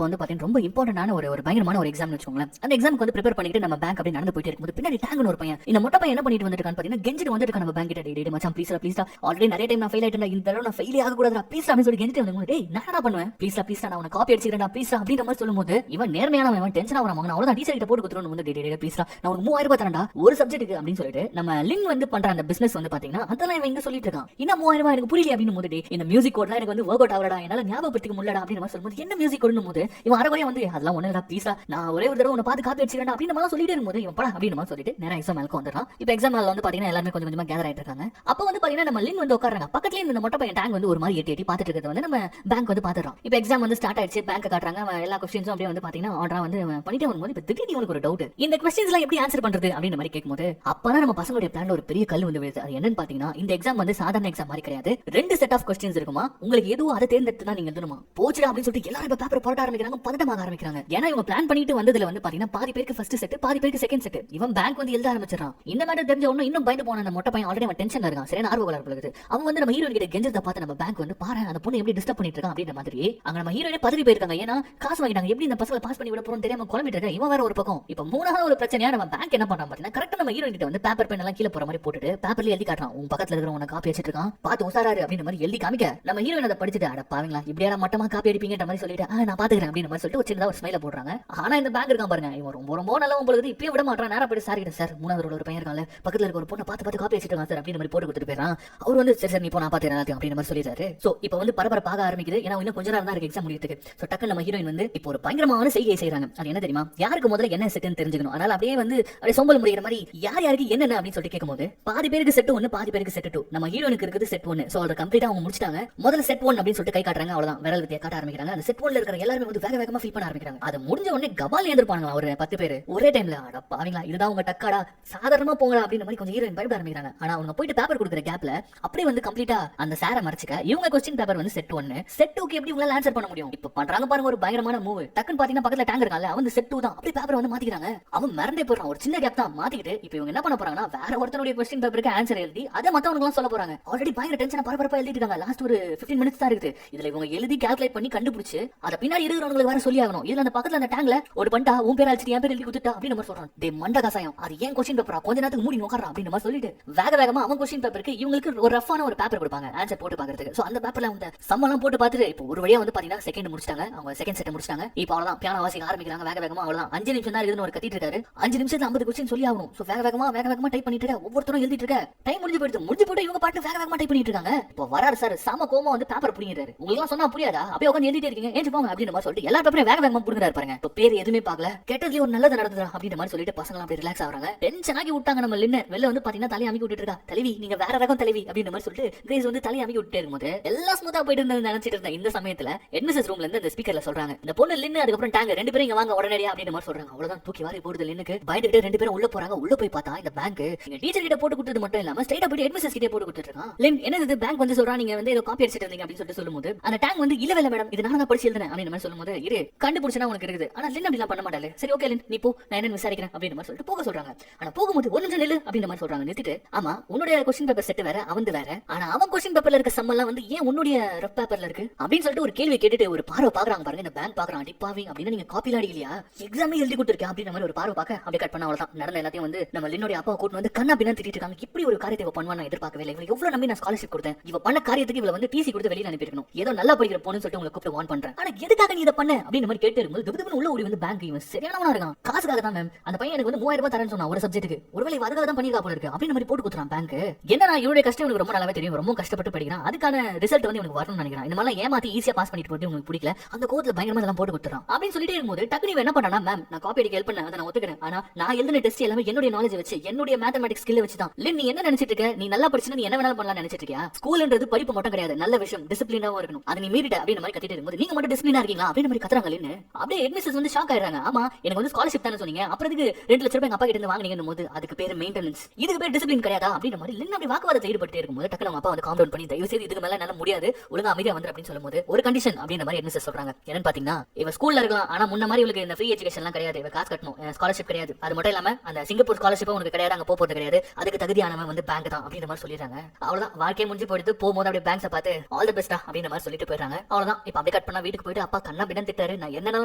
வந்து பாத்தீங்கன்னா ரொம்ப இம்பார்ட்டன்டான ஒரு பயங்கரமான ஒரு எக்ஸாம் வச்சுக்கோங்களேன். அந்த எக்ஸாமுக்கு வந்து ப்ரிப்பேர் பண்ணிட்டு நம்ம பேங்க் அப்படியே நடந்து போயிட்டு இருக்கும்போது பின்னாடி டேங்க்னு ஒரு பையன், இந்த மொட்டை பையன் என்ன பண்ணிட்டு வந்துருக்கான்னு பாத்தீங்கன்னா கெஞ்சிட்டு வந்துட்டு நம்ம பேங்க் கிட்ட, டேய் மச்சான் ப்ளீஸ்டா ஆல்ரெடி நிறைய டைம் நான் ஃபெயில் ஆயிட்டேன், இந்த தடவை நான் ஃபெயிலே ஆக கூடாதுடா ப்ளீஸ் அப்படின்னு சொல்லி கெஞ்சிட்டு வந்து, டேய் நான் என்ன பண்ணுவேன் ப்ளீஸ்டா நான் உன காப்பி அடிச்சிரேன்டா ப்ளீஸ்டா அப்படின்ற மாதிரி சொல்லும்போது இவன் நேர்மையானவன், இவன் டென்ஷன் ஆவறான், நான் அவ்வளவுதான் டீச்சர் கிட்ட போட்டு குத்துறேன்னு வந்து டேய் ப்ளீஸ்டா நான் ஒரு 3000 ரூபாய் தரேன்டா ஒரு சப்ஜெக்ட்டுக்கு அப்படின்னு சொல்லிட்டு நம்ம லின் வந்து பண்ற அந்த பிசினஸ் வந்து பாத்தீங்கன்னா அதெல்லாம் இவன் இங்க சொல்லிட்டு இருக்கான். இன்னும் 3000 ரூபாய் எனக்கு புரியல அப்படின்னு போது, இந்த மியூசிக் கோட்லாம் எனக்கு வந்து ஒர்க் அவுட் ஆவறடா, என்னால ஞாபகப்படுத்திக்க முடியலடா அப்படின்னு மாதிரி சொல்லும்போது, என்ன மியூசிக் கோட்னு போது இவன் அரைவரையா வந்து அதெல்லாம் ஒண்ணுடா ப்ளீஸ்டா நான் ஒரே ஒரு தடவை உன்னை பார்த்து காப்பி அடிச்சிரேன்டா அப்படின்னு நம்ம சொல்லிட்டே இருக்கும்போது இவன் படா அப்படின்னு மாதிரி சொல்லிட்டு நேரா எக்ஸாம் ஹாலுக்கு வந்துறான். இப்போ எக்ஸாம் ஹால்ல வந்து பாத்தீங்கன்னா எல்லாரும் கொஞ்சம் கொஞ்சமா கேதர் ஆயிட்டு இருக்காங்க. அப்ப வந்து பாத்தீங்கன்னா நம்ம லின் வந்து உட்கார்றாங்க, பக்கத்துலயே இந்த மொட்டை பையன் டேங்க் வந்து ஒரு மாதிரி எட்டி பார்த்துட்டு இருக்கிறது வந்து நம்ம பேங்க் வந்து பாத்துறோம். இப்போ எக்ஸாம் வந்து ஸ்டார்ட் ஆயிடுச்சு, பேங்க் காட்டுறாங்க, எல்லா क्वेश्चंसुம் அப்படியே வந்து பாத்தீங்கன்னா ஆர்டரா வந்து பண்ணிட்டே வரும்போது இப்போ திடீர்னு இவனுக்கு ஒரு டவுட், இந்த क्वेश्चंसலாம் எப்படி ஆன்சர் பண்றது அப்படின்ற மாதிரி கேட்கும்போது அப்பதான் நம்ம பசங்களுடைய பிளான்ல ஒரு பெரிய கல் வந்து விழுது. அது என்னன்னு பாத்தீங்கன்னா இந்த எக்ஸாம் வந்து சாதாரண எக்ஸாம் மாதிரி கிடையாது, 2 செட் ஆஃப் क्वेश्चंस இருக்குமா, உங்களுக்கு எதுவும் அதை தேர்ந்தெடுத்து தான் நீங்க எழுதணுமா. போச்சுடா அப்படின்னு அப்படின்னு சொல்லிட்டு எல்லாரும் இப்ப பேப்பர் போட ஆரம்பிக்கிறாங்க, பதட்டமாக ஆரம்பிக்கிறாங்க. ஏன்னா இவங்க பிளான் பண்ணிட்டு வந்ததுல வந்து பாத்தீங்கன்னா பாதி பேருக்கு ஃபர்ஸ்ட் செட், பாதி பேருக்கு செகண்ட் செட். இவன் பேங்க் வந்து எழுத ஆரம்பிச்சான். இந்த மேட்டர் தெரிஞ்ச உடனே இன்னும் பயந்து போன அந்த மொட்டை பையன் ஆல்ரெடி அவன் டென்ஷன்ல இருக்கான், சரியான ஆர்வ கோளாறு இருக்குது. அவன் வந்து நம்ம ஹீரோயின் கிட்ட கெஞ்சறத பார்த்து நம்ம பேங்க் வந்து பாரு அந்த பொண்ணு எப்படி டிஸ்டர்ப் பண்ணிட்டு இருக்கான் அப்படின்ற மாதிரி அங்க நம்ம ஹீரோயினே பதறி போயிருக்காங்க. ஏன்னா காசு வாங்கிட்டாங்க, எப்படி இந்த பசங்களை பாஸ் பண்ணி விட போறோம் தெரியாம குழம்பிட்டு இருக்க. இவன் வேற ஒரு பக்கம். இப்ப மூணாவது ஒரு பிரச்சனையா நம்ம பேங்க் என்ன பண்றான் பாத்தீங்கன்னா, கரெக்டா நம்ம ஹீரோயின் கிட்ட வந்து பேப்பர் பென் எல்லாம் கீழே போற மாதிரி போட்டுட்டு பேப்பர்ல எழுதி காட்டுறான். உன் பக்கத்துல இருக்கிறவங்க காப்பி அடிச்சிட்டு இருக்கான், பார்த்து உசாராரு அப்படின்ற மாதிரி எழுதி காமிக்க நம்ம ஹீரோயின் அதை படிச்சுட்டு அட பாவீங்களா இப்படியா மட்டமா காப்பி அடிப்பீங்கன்ற மாதிரி சொல்லிட்டு நான் பாத்துக்கிறேன் அப்படின்ற மாதிரி சொல்லிட்டு ஒரு சின்னதா ஒரு ஸ்மைல போடுறாங்க. ஆனா இந்த பேங்க் இருக்கான் பாருங்க, இவன் ரொம்ப ரொம்ப நல்லா உங்களுக்கு இப்பயே விட மாட்டான். நேரா போய் சார் கிட்ட சார் மூணாவது ஒரு பையன் இருக்காங்க பக்கத்துல இருக்க ஒரு பொண்ணை பார்த்து காப்பி அடிச்சிட்டு இருக்கான் சார் அப்படின்ற மாதிரி போட்டு கொடுத்துட்டு போயிறான். அவர் வந்து சரி சார் நீ போ நான் பாத்துக்கிறேன் அப்படின்ற மாதிரி சொல்லிடுறாரு. சோ இப்போ வந்து பரபரப்பாக ஆரம்பிக்குது. ஏன்னா இன்னும் கொஞ்ச நேரம் தான் இருக்கு எக்ஸாம் முடியறதுக்கு. சோ டக்கு நம்ம ஹீரோயின் வந்து இப்போ ஒரு பயங்கரமான செய்கை செய்யறாங்க. அது என்ன தெரியுமா, யாருக்கு முதல்ல என்ன செட்னு தெரிஞ்சுக்கணும். அதனால அப்படியே வந்து அப்படியே சொம்பல் முடிகிற மாதிரி யார் யாருக்கு என்னென்ன அப்படின்னு சொல்லிட்டு கேட்கும்போது பாதி பேருக்கு செட் 1, பாதி பேருக்கு செட் 2. நம்ம ஹீரோனுக்கு இருக்குது செட் 1. சோ அதை கம்ப்ளீட்டா அவங்க முடிச்சிட்டாங்க. முதல்ல செட் 1 அப்படின்னு சொல்லிட்டு கை காட்டுறாங்க. அவ்வளவுதான் விரல் வித்தியா காட்ட ஆரம்பிக்கிறாங்க. அந்த செட் 1ல இருக்கிற எல்லாரும் வந்து வேக வேகமா ஃபீல் பண்ண ஆரம்பிக்கிறாங்க. அது முடிஞ்ச உடனே கபால் ஏந்திருப்பாங்க ஒரு 10 பேர் ஒரே டைம்ல. அட பாவீங்களா இதுதான் உங்க டக்காடா சாதாரணமா போங்க அப்படின்ற மாதிரி கொஞ்சம் ஹீரோயின் பயப்பட ஆரம்பிக்கிறாங்க. ஆனா அவங்க போயிட்டு பேப்பர் கொடுக்குற கேப்ல அப்படியே வந்து கம்ப்ளீட்டா அந்த சாரை மறைச்சுக்க இவங்க கொஸ்டின் பேப்பர் வந்து செட் 1, செட் 2க்கு எப்படி உங்களால ஆன்சர் பண்ண முடியும். இப்ப பண்றாங்க பாருங்க ஒரு பயங்கரமான மூவ். டக்குன்னு பாத்தீங்கன்னா பக்கத்துல டேங்க் இருக்கான்ல அவன் செட் 2 தான். அப்படியே பேப்பர் வந்து மாத்திக்கிறாங்க. அவன் மறந்தே போறான், ஒரு சின்ன கேப் தான் மாத்திக்கிட்டு இப்போ இவங்க என்ன பண்ண போறாங்கன்னா வேற ஒருத்தனுடைய கொஸ்டின் பேப்பருக்கு ஆன்சர் எழுதி அதை மத்தவங்களுக்கு எல்லாம் சொல்ல போறாங்க. ஆல்ரெடி பயங்கர டென்ஷனா பரபரப்பா எழுதிட்டு இருக்காங்க. லாஸ்ட் ஒரு 15 மினிட்ஸ் தான் இருக்குது. இதுல இவங்க எழுதி கால்குலேட் பண்ணி கண்டுபிடிச்சு அத பின்னாடி இருக்கிறவங்களுக்கு வேற சொல்லி ஆகணும். இதுல அந்த பக்கத்துல அந்த டேங்க்ல ஒரு பண்டா உன் பேர் அழிச்சிட்டு என் பேர் எழுதி கொடுத்துட்டா அப்படின்னு மாதிரி சொல்றான். டே மண்ட காசாயம் அது ஏன் கொஸ்டின் பேப்பரா கொஞ்ச நேரத்துக்கு மூடி நோக்கறா அப்படின்னு மாதிரி சொல்லிட்டு வேக வேகமா அவன் கொஸ்டின் பேப்பருக்கு இவங்களுக்கு ஒரு ரஃப்பான ஒரு பேப்பர் கொடுப்பாங்க ஆன்சர் போட்டு பாக்குறதுக்கு. சோ அந்த பேப்பர்ல வந்து சம்மலாம் போட்டு பார்த்துட்டு இப்போ ஒரு வழியா வந்து பாத்தீங்கன்னா செகண்ட் முடிச்சிட்டாங்க. அவங்க செகண்ட் செட் முடிச்சிட்டாங்க. இப்போ அவ்வளவுதான் பியானோ வாசிக்க ஆரம்பிக்கிறாங்க. வேக வேகமா அவ்வளவுதான் 5 நிமிஷம் தான் இருக்குன்னு ஒரு கத்திட்டு இருக்காரு. 5 நிமிஷத்துல 50 கொஸ்டின் சொல்லி ஆகணும். சோ வேக வேகமா டைப் பண்ணிட்டு இருக்க. ஒவ்வொருத்தரும் எழுதிட்டு இருக்க. டைம் முடிஞ்சு போயிட்டு இவங்க பாட்டு வேக வேகமா டைப் பண்ணிட்டு இருக்காங்க. இப்போ வராரு சார் சாம கோமா வந்து பேப்பர் புடிங்கிறாரு. உங்களுக்கு எல்லாம் சொன்னா புரியாதா அப்படியே உட்கார்ந்து எழுதிட்டே இருக்கீங்க ஏஞ்சு போங்க அப்படின்ற மாதிரி சொல்லிட்டு எல்லா பேப்பரையும் வேக வேகமா புடுங்கறாரு பாருங்க. இப்போ பேர் எதுவுமே பார்க்கல, கெட்டதுல ஒரு நல்லது நடக்குதா அப்படின்ற மாதிரி சொல்லிட்டு பசங்க அப்படியே ரிலாக்ஸ் ஆகுறாங்க. டென்ஷன் ஆகி விட்டாங்க. நம்ம லின்னு வெளில வந்து பாத்தீங்கன்னா தலையை அமைக்கி விட்டுட்டு இருக்கா. தலைவி நீங்க வேற ரகம் தலைவி அப்படின்ற மாதிரி சொல்லிட்டு கிரேஸ் வந்து தலையை அமைக்கி விட்டுட்டே இருக்கும்போது எல்லாம் ஸ்மூத்தா போயிட்டு இருந்தது நினைச்சிட்டு இருந்தேன். இந்த சமயத்துல ஹெட்மிஸ்ட்ரஸ் ரூம்ல இருந்து அந்த ஸ்பீக்கர்ல சொல்றாங்க இந்த பொண்ணு லின்னு அதுக்கப்புறம் டேங்க் 2 பேரும் இங்க வாங்க உடனடியா அப்படின்ற மாதிரி சொல்றாங்க. அவ்வளவுதான் தூக்கி வாரி போடுது லின்னுக்கு. பயந்துட்டு 2 பேரும் உள்ள போறாங்க. உள்ள போய் பார்த்தா இந்த பேங்க் நீங்க டீச்சர் கிட்ட போட்டு கொடுத்தது மட்டும் இல்லாம ஸ்ட்ரைட்டா போய் ஹெட்மிஸ்ட்ரஸ் கிட்ட போட்டு கொடுத்துட்டு இருக்கான். லின் என்னது பேங்க் வந்து சொல்றா நீங்க வந்து ஏதோ காப்பி அடிச்சிட்டு இருந்தீங்க அப்படின்னு சொல்லிட்டு சொல்லும்போது அந்த டேங்க் வந்து இல்ல மேடம் இது நான் தான் படிச்சு எழுதுனேன் அப்படின்ற மாதிரி சொல்லும்போது இரு கண்டுபிடிச்சனா உனக்கு இருக்குது. ஆனா லின் அப்படிலாம் பண்ண மாட்டாளே. சரி ஓகே லின் நீ போ நான் என்ன விசாரிக்கிறேன் அப்படின்ற மாதிரி சொல்லிட்டு போக சொல்றாங்க. ஆனா போகும்போது ஒரு நிமிஷம் நில்லு அப்படின்ற மாதிரி சொல்றாங்க. நிறுத்திட்டு ஆமா உன்னுடைய கொஸ்டின் பேப்பர் செட் வேற அவந்து வேற. ஆனா அவன் கொஸ்டின் பேப்பர்ல இருக்க சம்மெல்லாம் வந்து ஏன் உன்னுடைய ரஃப் பேப்பர்ல இருக்கு அப்படின்னு சொல்லிட்டு ஒரு கேள்வி கேட்டுட்டு ஒரு பார்வை பாக்குறாங்க பாருங்க. இந்த பேங்க் பாக்குறான் அடிப்பாவி அப்படின்னா நீங்க காப்பில அடிக்கலையா எக்ஸாமே எழுதி கொடுத்துருக்கேன் அப்படின்ற மாதிரி ஒரு பார்வை பார்க்க அப்படியே கட் பண்ண அவ்வளவுதான். நடந்த எல்லாத்தையும் வந்து நம்ம லின்னுடைய அப்பா கூட்டு வந்து கண்ணா பின்னா திட்டிட்டு இருக்காங்க. இப்படி ஒரு காரியத்தை பண்ணுவான்னு நான் எதிர்பார்க்கவே இல்லை. இவங்க எவ்வளவு நம்பி நான் ஸ்காலர்ஷிப் கொடுத்தேன். இவ பண்ண காரியத்துக்கு இவள வந்து டிசி கொடுத்து வெளியில அனுப்பியிருக்கணும். ஏதோ நல்லா படிக்கிற பொண்ணுன்னு சொல்லிட்டு உங்களை கூப்பிட்டு வான் பண்றேன். ஆனா எதுக்காக நீ இதை பண்ண அப்படின்னு மாதிரி கேட்டு இருக்கும்போது திபுதிபுன்னு உள்ள ஓடி வந்து பேங்க் இவன் சரியானவனா இருக்கான். காசுக்காக தான் மேம் அந்த பையன் எனக்கு வந்து 3000 ரூபாய் தரேன்னு சொன்னா ஒரு சப்ஜெக்ட்டுக்கு ஒருவேளை அதுக்காக தான் பண்ணிருக்கா போல இருக்கு அப்படின்னு மாதிரி போட்டு கொடுத்துறான் பேங்க். என்ன இவருடைய கஷ்டம் எனக்கு ரொம்ப நல்லாவே தெரியும். ரொம்ப கஷ்டப்பட்டு படிக்கிறான். அதுக்கான ரிசல்ட் வந்து எனக்கு வரணும்னு நினைக்கிறான். இந்த மாதிரி ஏமாத்தி ஈஸியா பாஸ் பண்ணிட்டு போட்டு உங்களுக்கு பிடிக்கல அந்த கோவத்துல பயங்கரமா எல்லாம் போட்டு கொடுத்துறான் அப்படின்னு சொல்லிட்டே இருக்கும்போது டக்குனு இவன் என்ன பண்ணானா மேம் நான் காப்பி அடிக்க ஹெல்ப் பண்ண அதை நான் ஒத்துக்கிறேன். ஆனா நான் எழுதின டெஸ்ட் எல்லாமே என்னுடைய நாலேஜ் வச்சு என்னுடைய மேத்தமேட்டிக்ஸ் ஸ்கில் வச்சு தான். லின் நீ என்ன நினைச்சிட்டு இருக்க நீ நல்லா படிச்சுனா நீ என்ன வேணாலும் பண்ணலாம் நினைச்சிட்டு இருக்கியா. ஸ்கூல்ன்றது படிப்பு மட்டும் கிடையாது நல்ல விஷயம் டிசிப்ளினாவும் இருக்கணும். அதை நீ மீறிட்ட அப்படின்னு மாதிரி கத்திட்டு இருக்கும்போது நீங்க மட்டும் டிசிப்ளினா இருக்கீங்களா அப்படின்னு மாதிரி கத்துறாங்க. லின்னு அப்படியே ஹெட்மிஸ்ட்ரஸ் வந்து ஷாக் ஆயிடுறாங்க. ஆமா எனக்கு வந்து ஸ்காலர்ஷிப் தானே சொன்னீங்க அப்புறம் இதுக்கு 2 லட்சம் ரூபாய் எங்க அப்பா கிட்ட இருந்து வாங்குனீங்கன்னு போது அதுக்கு பேரு மெயின்டெனன்ஸ் இதுக்கு பேர் டிசிப்ளின் கிடையாதா அப்படின்ற மாதிரி லின் அப்படி வாக்குவாதத்தை ஈடுபட்டு இருக்கும்போது டக்குனு அவங்க அப்பா வந்து காம் டவுன் பண்ணி தயவு செய்து இதுக்கு மேல என்னால முடியாது ஒழுங்கா அமைதியா வந்து அப்படின்னு சொல்லும்போது ஒரு கண்டிஷன் அப்படின்ற மாதிரி ஹெட்மிஸ்ட்ரஸ் சொல்றாங்க. என்னன்னு பாத்தீங்கன்னா இவ ஸ்கூல்ல இருக்கலாம் ஆனா முன்ன மாதிரி இவளுக்கு இந்த ஃப்ரீ எஜுகேஷன் எல்லாம் கிடையாது. இவ காசு கட்டணும் ஸ்காலர்ஷிப் கிடையாது. அது மட்டும் இல்லாம அந்த சிங்கப்பூர் ஸ்காலர்ஷிப் உனக்கு கிடையாது அங்க போறது கிடையாது. அதுக்கு தகுதியானவன் வந்து பேங்க் தான் அப்படின்ற மாதிரி சொல்லிடுறாங்க. அவ்வளவுதான் வாழ்க்கையை முடிஞ்சு போயிட்டு போகும்போது அப்படியே பேங்க்ஸை பார்த்து ஆல் தி பெஸ்டா அப்படின்ற மாதிரி சொல்லிட்டு போயிடுறாங்க. அவ்வளவுதான் இப்ப அப்படியே கட் பண்ணா வீட்டுக்கு போயிட்டு அப்பா கண்ணா பின்ன திட்டாரு. நான் என்னென்ன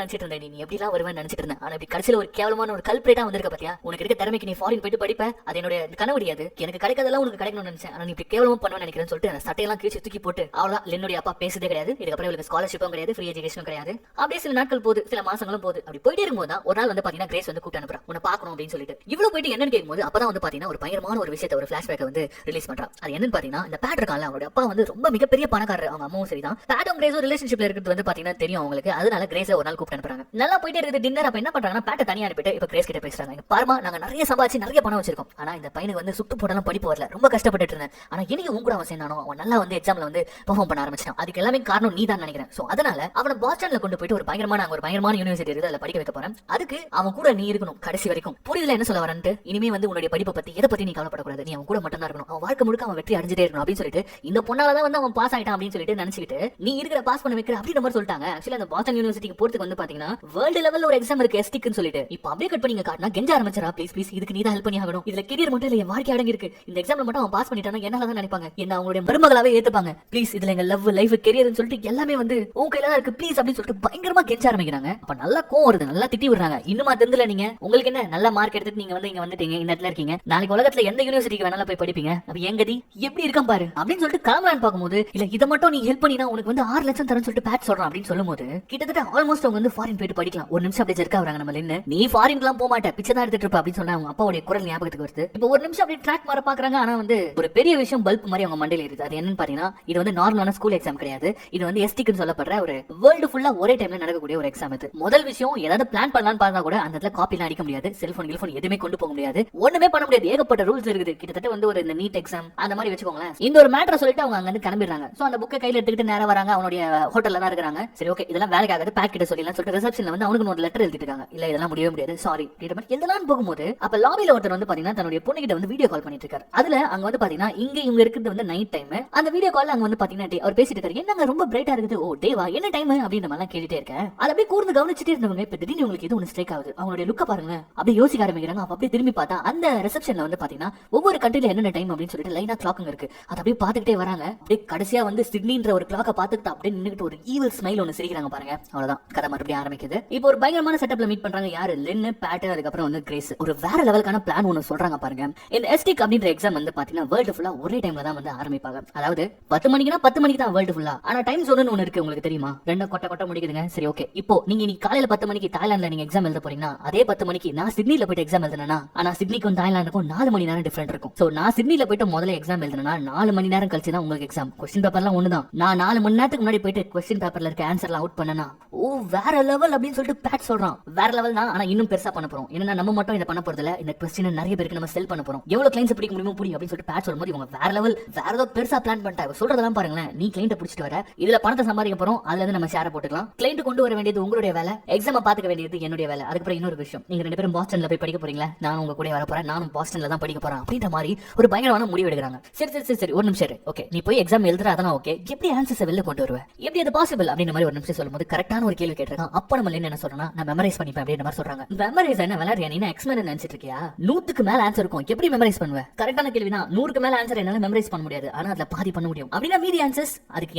நினைச்சிட்டு இருந்தேன் நீ எப்படிலாம் வருவேன் நினைச்சிட்டு இருந்தேன். ஆனா இப்படி கடைசியில ஒரு கேவலமான ஒரு கல்பிரேட்டா வந்திருக்க பாத்தியா. உனக்கு இருக்க திறமைக்கு நீ ஃபாரின் போயிட்டு படிப்ப அது என்னோட கனவு கிடையாது. எனக்கு கிடைக்காதெல்லாம் உனக்கு கிடைக்கணும்னு நினைச்சேன். ஆனா நீ இப்படி கேவலமா பண்ணுவேன்னு நினைக்கிறேன்னு சொல்லிட்டு அந்த சட்டையெல்லாம் கீழ்ச்சி தூக்கி போட்டு அவ்வளவுதான் லின்னுடைய அப்பா பேசுதே கிடையாது. இதுக்கப்புறம் இவளுக்கு ஸ்காலர்ஷிப்பும் கிடையாது ஃப்ரீ எஜுகேஷனும் கிடையாது. அப்படியே சில நாட்கள் போகுது சில மாசங்களும் போகுது. அப்படி போயிட்டே இருக்கும்போது தான் ஒரு நாள் வந்து பாத்தீங்கன்னா கிரேஸ் வந்து கூப்பிட்டு அனுப்புறா உன்னை பார்க்கணும் அப்படின்னு சொல்லிட்டு. இவ்வளவு போயிட்டு என்னன்னு கேட்கும்போது அப்பதான் வந்து பாத்தீங்கன்னா ஒரு பயங்கரமான ஒரு விஷயத்தை ஒரு பிளாஷ்பேக்கை வந்து ரிலீஸ் பண்றா. அது என்னன்னு பாத்தீங்கன்னா இந்த பேட் இருக்கான்ல அவருடைய அப்பா வந்து ரொம்ப மிகப்பெரிய பணக்காரர். அவங்க அம்மாவும் சரிதான். பேட்டும் கிரேஸும் ரிலேஷன்ஷிப்ல இருக்கிறது வந்து பாத்தீங்கன்னா தெரியும் அவங்களுக்கு. அதனால கிரேஸை ஒரு நாள் கூப்பிட்டு அனுப்புறாங்க. நல்லா போயிட்டே இருக்குது டின்னர். அப்ப என்ன பண்றாங்கன்னா பேட்டை தனியா அனுப்பிட்டு இப்ப கிரேஸ் கிட்ட பேசுறாங்க. பாருமா நாங்க நிறைய சம்பாதிச்சு நிறைய பணம் வச்சிருக்கோம். ஆனா இந்த பையனுக்கு வந்து சுட்டு போடலாம் படிப்பு வரல ரொம்ப கஷ்டப்பட்டு இருந்தேன். ஆனா எனக்கு உங்க கூட அவன் சேர்ந்தானோ அவன் நல்லா வந்து எக்ஸாம்ல வந்து பெர்ஃபார்ம் பண்ண ஆரம்பிச்சான். அதுக்கு எல்லாமே காரணம் நீ தான் நினைக்கிறேன். சோ அதனால அவனை பாஸ்டன்ல கொண்டு போயிட்டு ஒரு பயங்கரமான யூனிவர்சிட்டி இருக்கு அதுல படிக்க வைக்க போறேன். அதுக்கு அவன் கூட நீ இருக்கணும் கடைசி வரைக்கும். புரியுதுல என்ன சொல்ல வரேன்ட்டு. இனிமே வந்து உன்னுடைய படிப்பை பத்தி எதை பத்தி நீ கவலைப்படக்கூடாது. நீ அவன் கூட மட்டும் தான் இருக்கணும். அவன் வாழ்க்கை முழுக்க அவன் வெற்றி அடைஞ்சிட்டே இருக்கணும் அப்படின்னு சொல்லிட்டு இந்த பொண்ணாலதான் வந்து அவன் பாஸ் ஆயிட்டான் அப்படின்னு சொல்லிட்டு நினைச்சிட்டு நீ இருக்கிற பாஸ் பண்ண வைக்கிற அப்படின்ற மாதிரி சொல்லிட்டாங்க. ஆக்சுவலி அந்த பாஸ்டன் யூனிவர்சிட்டிக்கு போறதுக்கு வந்து பாத்தீங்கன்னா வேர்ல்டு லெவல்ல ஒரு எக்ஸாம் இருக்கு எஸ்டிக்னு சொல்லிட்டு. இப்போ அப்படியே கட் பண்ணி காட்டினா கெஞ்ச ஆரம்பிச்சா ப்ளீஸ் ப்ளீஸ் இதுக்கு நீ தான் ஹெல்ப் பண்ணி ஆகணும். இதுல கெரியர் மட்டும் இல்ல, என் வாழ்க்கை அடங்கி இருக்கு. இந்த எக்ஸாம்ல மட்டும் அவன் பாஸ் பண்ணிட்டானா என்னால தான் நினைப்பாங்க, என்ன அவங்களுடைய மருமகளாவே ஏத்துப்பாங்க. ப்ளீஸ் இதுல எங்க லவ் லைஃப் கெரியர்னு சொல்லிட்டு எல்லாமே வந்து உன் கையில தான் இருக்கு ப்ளீஸ் அப்படின்னு சொல்லிட்டு பயங்கரமா கெஞ்ச ஆரம்பிக்கிறாங்க. அப்ப நல்லா கோவம் வருது, நல்லா திட்டி விடுறாங்க. இன்னுமா தெரிஞ்சல நீங்க உங்களுக்கு என்ன நல்ல மார்க் எடுத்துட்டு நீங்க வந்து இங்க வந்துட்டீங்க, இந்த இடத்துல இருக்கீங்க, நாளைக்கு உலகத்துல எந்த யூனிவர்சிட்டிக்கு வேணாலும் போய் படிப்பீங்க, அப்ப எங்கதி எப்படி இருக்கும் பாரு அப்படின்னு சொல்லிட்டு கிளம்பலான்னு பார்க்கும்போது இல்ல இதை மட்டும் நீ ஹெல்ப் பண்ணினா உனக்கு வந்து 6 லட்சம் தரேன்னு சொல்லிட்டு பேட் சொல்றான் அப்படின்னு சொல்லும்போது கிட்டத்தட்ட ஆல்மோஸ்ட் அவங்க வந்து ஃபாரின் போயிட்டு படிக்கலாம். ஒரு நிமிஷம் அப்படியே ஜெர்க்கா வராங்க. நம்ம நின்னு நீ ஃபாரின்லாம் போக மாட்டே, பிச்சை தான் எடுத்துட்டு இருப்ப அப்படின்னு சொன்னா அவங்க அப்பாவுடைய குரல் ஞாபகத்துக்கு வருது. இப்போ ஒரு நிமிஷம் அப்படியே ட்ராக் மாற பாக்குறாங்க. ஆனா வந்து ஒரு பெரிய விஷயம் பல்ப் மாதிரி அவங்க மண்டையில இருக்கு. அது என்னன்னு பாத்தீங்கன்னா இது வந்து நார்மலான ஸ்கூல் எக்ஸாம் கிடையாது. இது வந்து எஸ்டிக்னு சொல்லப்படுற ஒரு வேர்ல்டு ஃபுல்லா ஒரே டைம்ல நடக்கக்கூடிய ஒரு எக்ஸாம். இது முதல் விஷயம் ஏதாவது பிளான் பண்ணலாம்னு பார்த்தா கூட அந்த இடத்துல காப்பி எல்லாம் அடிக்க முடியாது, செல்போன் எதுவுமே கொண்டு போக முடியாது, ஒண்ணுமே பண்ண முடியாது. ஏகப்பட்ட ரூல்ஸ் இருக்குது. கிட்டத்தட்ட வந்து ஒரு இந்த நீட் எக்ஸாம் அந்த மாதிரி வச்சுக்கோங்களேன். இந்த ஒரு மேட்டரை சொல்லிட்டு அவங்க அங்க இருந்து கிளம்பிடுறாங்க. சோ அந்த புக்கை கையில எடுத்துக்கிட்டு நேரா வராங்க. அவனுடைய ஹோட்டல்ல தான் இருக்காங்க. சரி ஓகே இதெல்லாம் வேலைக்கு ஆகாது, பேக் கிட்ட சொல்லலாம் சொல்லிட்டு ரிசப்ஷன்ல வந்து அவனுக்கு ஒரு லெட்டர் எழுதிட்டு இருக்காங்க. இல்ல இதெல்லாம் முடியவே முடியாது சாரி எழுதலாம் போகும்போது அப்ப லாபில ஒருத்தர் வந்து பாத்தீங்கன்னா தன்னுடைய பொண்ணு கிட்ட வந்து வீடியோ கால் பண்ணிட்டு இருக்காரு. அதுல அங்க வந்து பாத்தீங்கன்னா இங்க இவங்க இருக்கிறது வந்து நைட் டைம். அந்த வீடியோ கால்ல அங்க வந்து பாத்தீங்கன்னா அவர் பேசிட்டு இருக்காரு. என்னங்க ரொம்ப பிரைட்டா இருக்குது, ஓ டேவா என்ன டைம் அப்படின்ற மாதிரி கேட்டுட்டே இருக்கேன். அதை அப்படியே கூர்ந்து கவனிச்சுட்டே இருந்தவங்க இப்ப திடீர்னு உங்களுக்கு இது ஒன்று ஸ்ட்ரைக் ஆகுது. அவங்களுடைய லுக்க பாருங்க, அப்படியே யோசிக்க ஆரம்பிக்கிறாங்க. அப்ப அப்படியே திரும்பி பார்த்தா அந்த ரிசப்ஷன்ல வந்து பாத்தீங்கன்னா ஒவ்வொரு கண்ட்ரில என்னென்ன டைம் அப்படின்னு சொல்லிட்டு லைனா கிளாக்குங்க இருக்கு. அதை அப்படியே பாத்துக்கிட்டே வராங்க. அப்படியே கடைசியா வந்து சிட்னின்ற ஒரு கிளாக்க பாத்துக்கிட்டு அப்படியே நின்னுட்டு ஒரு ஈவில் ஸ்மைல் ஒன்னு சிரிக்கிறாங்க பாருங்க. அவ்வளவுதான் கதை மறுபடியும் ஆரம்பிக்குது. இப்போ ஒரு பயங்கரமான செட்டப்ல மீட் பண்றாங்க. யாரு லென்னு பேட் அதுக்கப்புறம் வந்து கிரேஸ். ஒரு வேற லெவலுக்கான பிளான் ஒன்னு சொல்றாங்க பாருங்க. இந்த எஸ்டிக் அப்படின்ற எக்ஸாம் வந்து பாத்தீங்கன்னா வேர்ல்டு ஃபுல்லா ஒரே டைம்ல தான் வந்து ஆரம்பிப்பாங்க. அதாவது 10 மணிக்குனா 10 மணிக்கு தான் வேர்ல்டு ஃபுல்லா. ஆனா டைம் ஜோன் ஒன்னு இருக்கு உங்களுக்கு தெரியுமா? ரெண்டு கொட்ட முடிக்குதுங்க. சரி ஓகே இப்போ நீங்க இன்னைக்கு காலையில 10 மணிக்கு தாய்லாந்துல நீங்க எக்ஸாம் எழுத போறீங்கன்னா அதே 10 மணிக்கு நான் சிட்னில போயிட்டு எக்ஸாம் எழுதுனா ஆனா சிட்னிக்கும் தாய்லாந்துக்கும் 4 மணி நேரம் டிஃபரெண்ட் இருக்கும். சோ நான் சிட்னில போயிட்டு முதல்ல எக்ஸாம் எழுதுனா 4 மணி நேரம் கழிச்சு தான் உங்களுக்கு எக்ஸாம். क्वेश्चन பேப்பர்லாம் ஒண்ணுதான். நான் 4 மணி நேரத்துக்கு முன்னாடி போயிட்டு क्वेश्चन பேப்பர்ல இருக்க ஆன்சர்லாம் அவுட் பண்ணனா ஓ வேற லெவல் அப்படின்னு சொல்லிட்டு பேட் சொல்றான். வேற லெவல் தான். ஆனா இன்னும் பெருசா பண்ண போறோம். ஏன்னா நம்ம மட்டும் இத பண்ண போறது இல்ல, இந்த क्वेश्चन நிறைய பேருக்கு நம்ம செல் பண்ண போறோம். எவ்வளவு கிளைண்ட்ஸ் பிடிக்க முடியுமோ புடி அப்படின்னு சொல்லிட்டு பேட் சொல்லும்போது இவங்க வேற லெவல் வேற ஏதோ பெருசா பிளான் பண்ணிட்டாங்க. சொல்றதெல்லாம் பாருங்களேன், நீ கிளைண்ட பிடிச்சிட்டு வர, இதுல பணத்தை சம்பாதிக்க போறோம், அதுல இருந்து நம்ம ஷேர் போட்டுக்கலாம். கிளைண்ட் கொண்டு வர வேண்டியது உங்களுடைய வேலை, எக்ஸாம் பாத்துக்க வேண்டியது என்னுடைய வேலை. அதுக்கப்புறம் இன்னொரு விஷயம், நீங்க 2 பேரும் பாஸ்டன்ல போய் படிக்க போறீங்களா, நானும் உங்க கூட வர போறேன், நானும் பாஸ்டன்ல தான் படிக்க போறேன் அப்படின்ற மாதிரி ஒரு பயங்கரமான முடிவு எடுக்கிறாங்க. சரி சரி சரி சரி ஒரு நிமிஷம் ஓகே நீ போய் எக்ஸாம் எழுதுற அதெல்லாம் ஓகே, எப்படி ஆன்சர்ஸ் வெளில கொண்டு வருவ, எப்படி அது பாசிபிள் அப்படின்ற மாதிரி ஒரு நிமிஷம் சொல்லும்போது கரெக்டான ஒரு கேள்வி கேட்டிருக்கான். அப்ப நம்ம என்ன சொல்றோம்னா நான் மெமரைஸ் பண்ணிப்பேன் அப்படின்ற மாதிரி சொல்றாங்க. மெமரைஸ் என்ன விளையாடுறியா நீ, எக்ஸ்மென் நினைச்சிட்டு இருக்கியா? 100க்கு மேல ஆன்சர் இருக்கும், எப்படி மெமரைஸ் பண்ணுவ? கரெக்டான கேள்வினா 100க்கு மேல ஆன்சர் என்னால மெமரைஸ் பண்ண முடியாது, ஆனா அதுல பாதி பண்ண முடியும். அப்படின்னா மீதி ஆன்சர்ஸ் அதுக்கு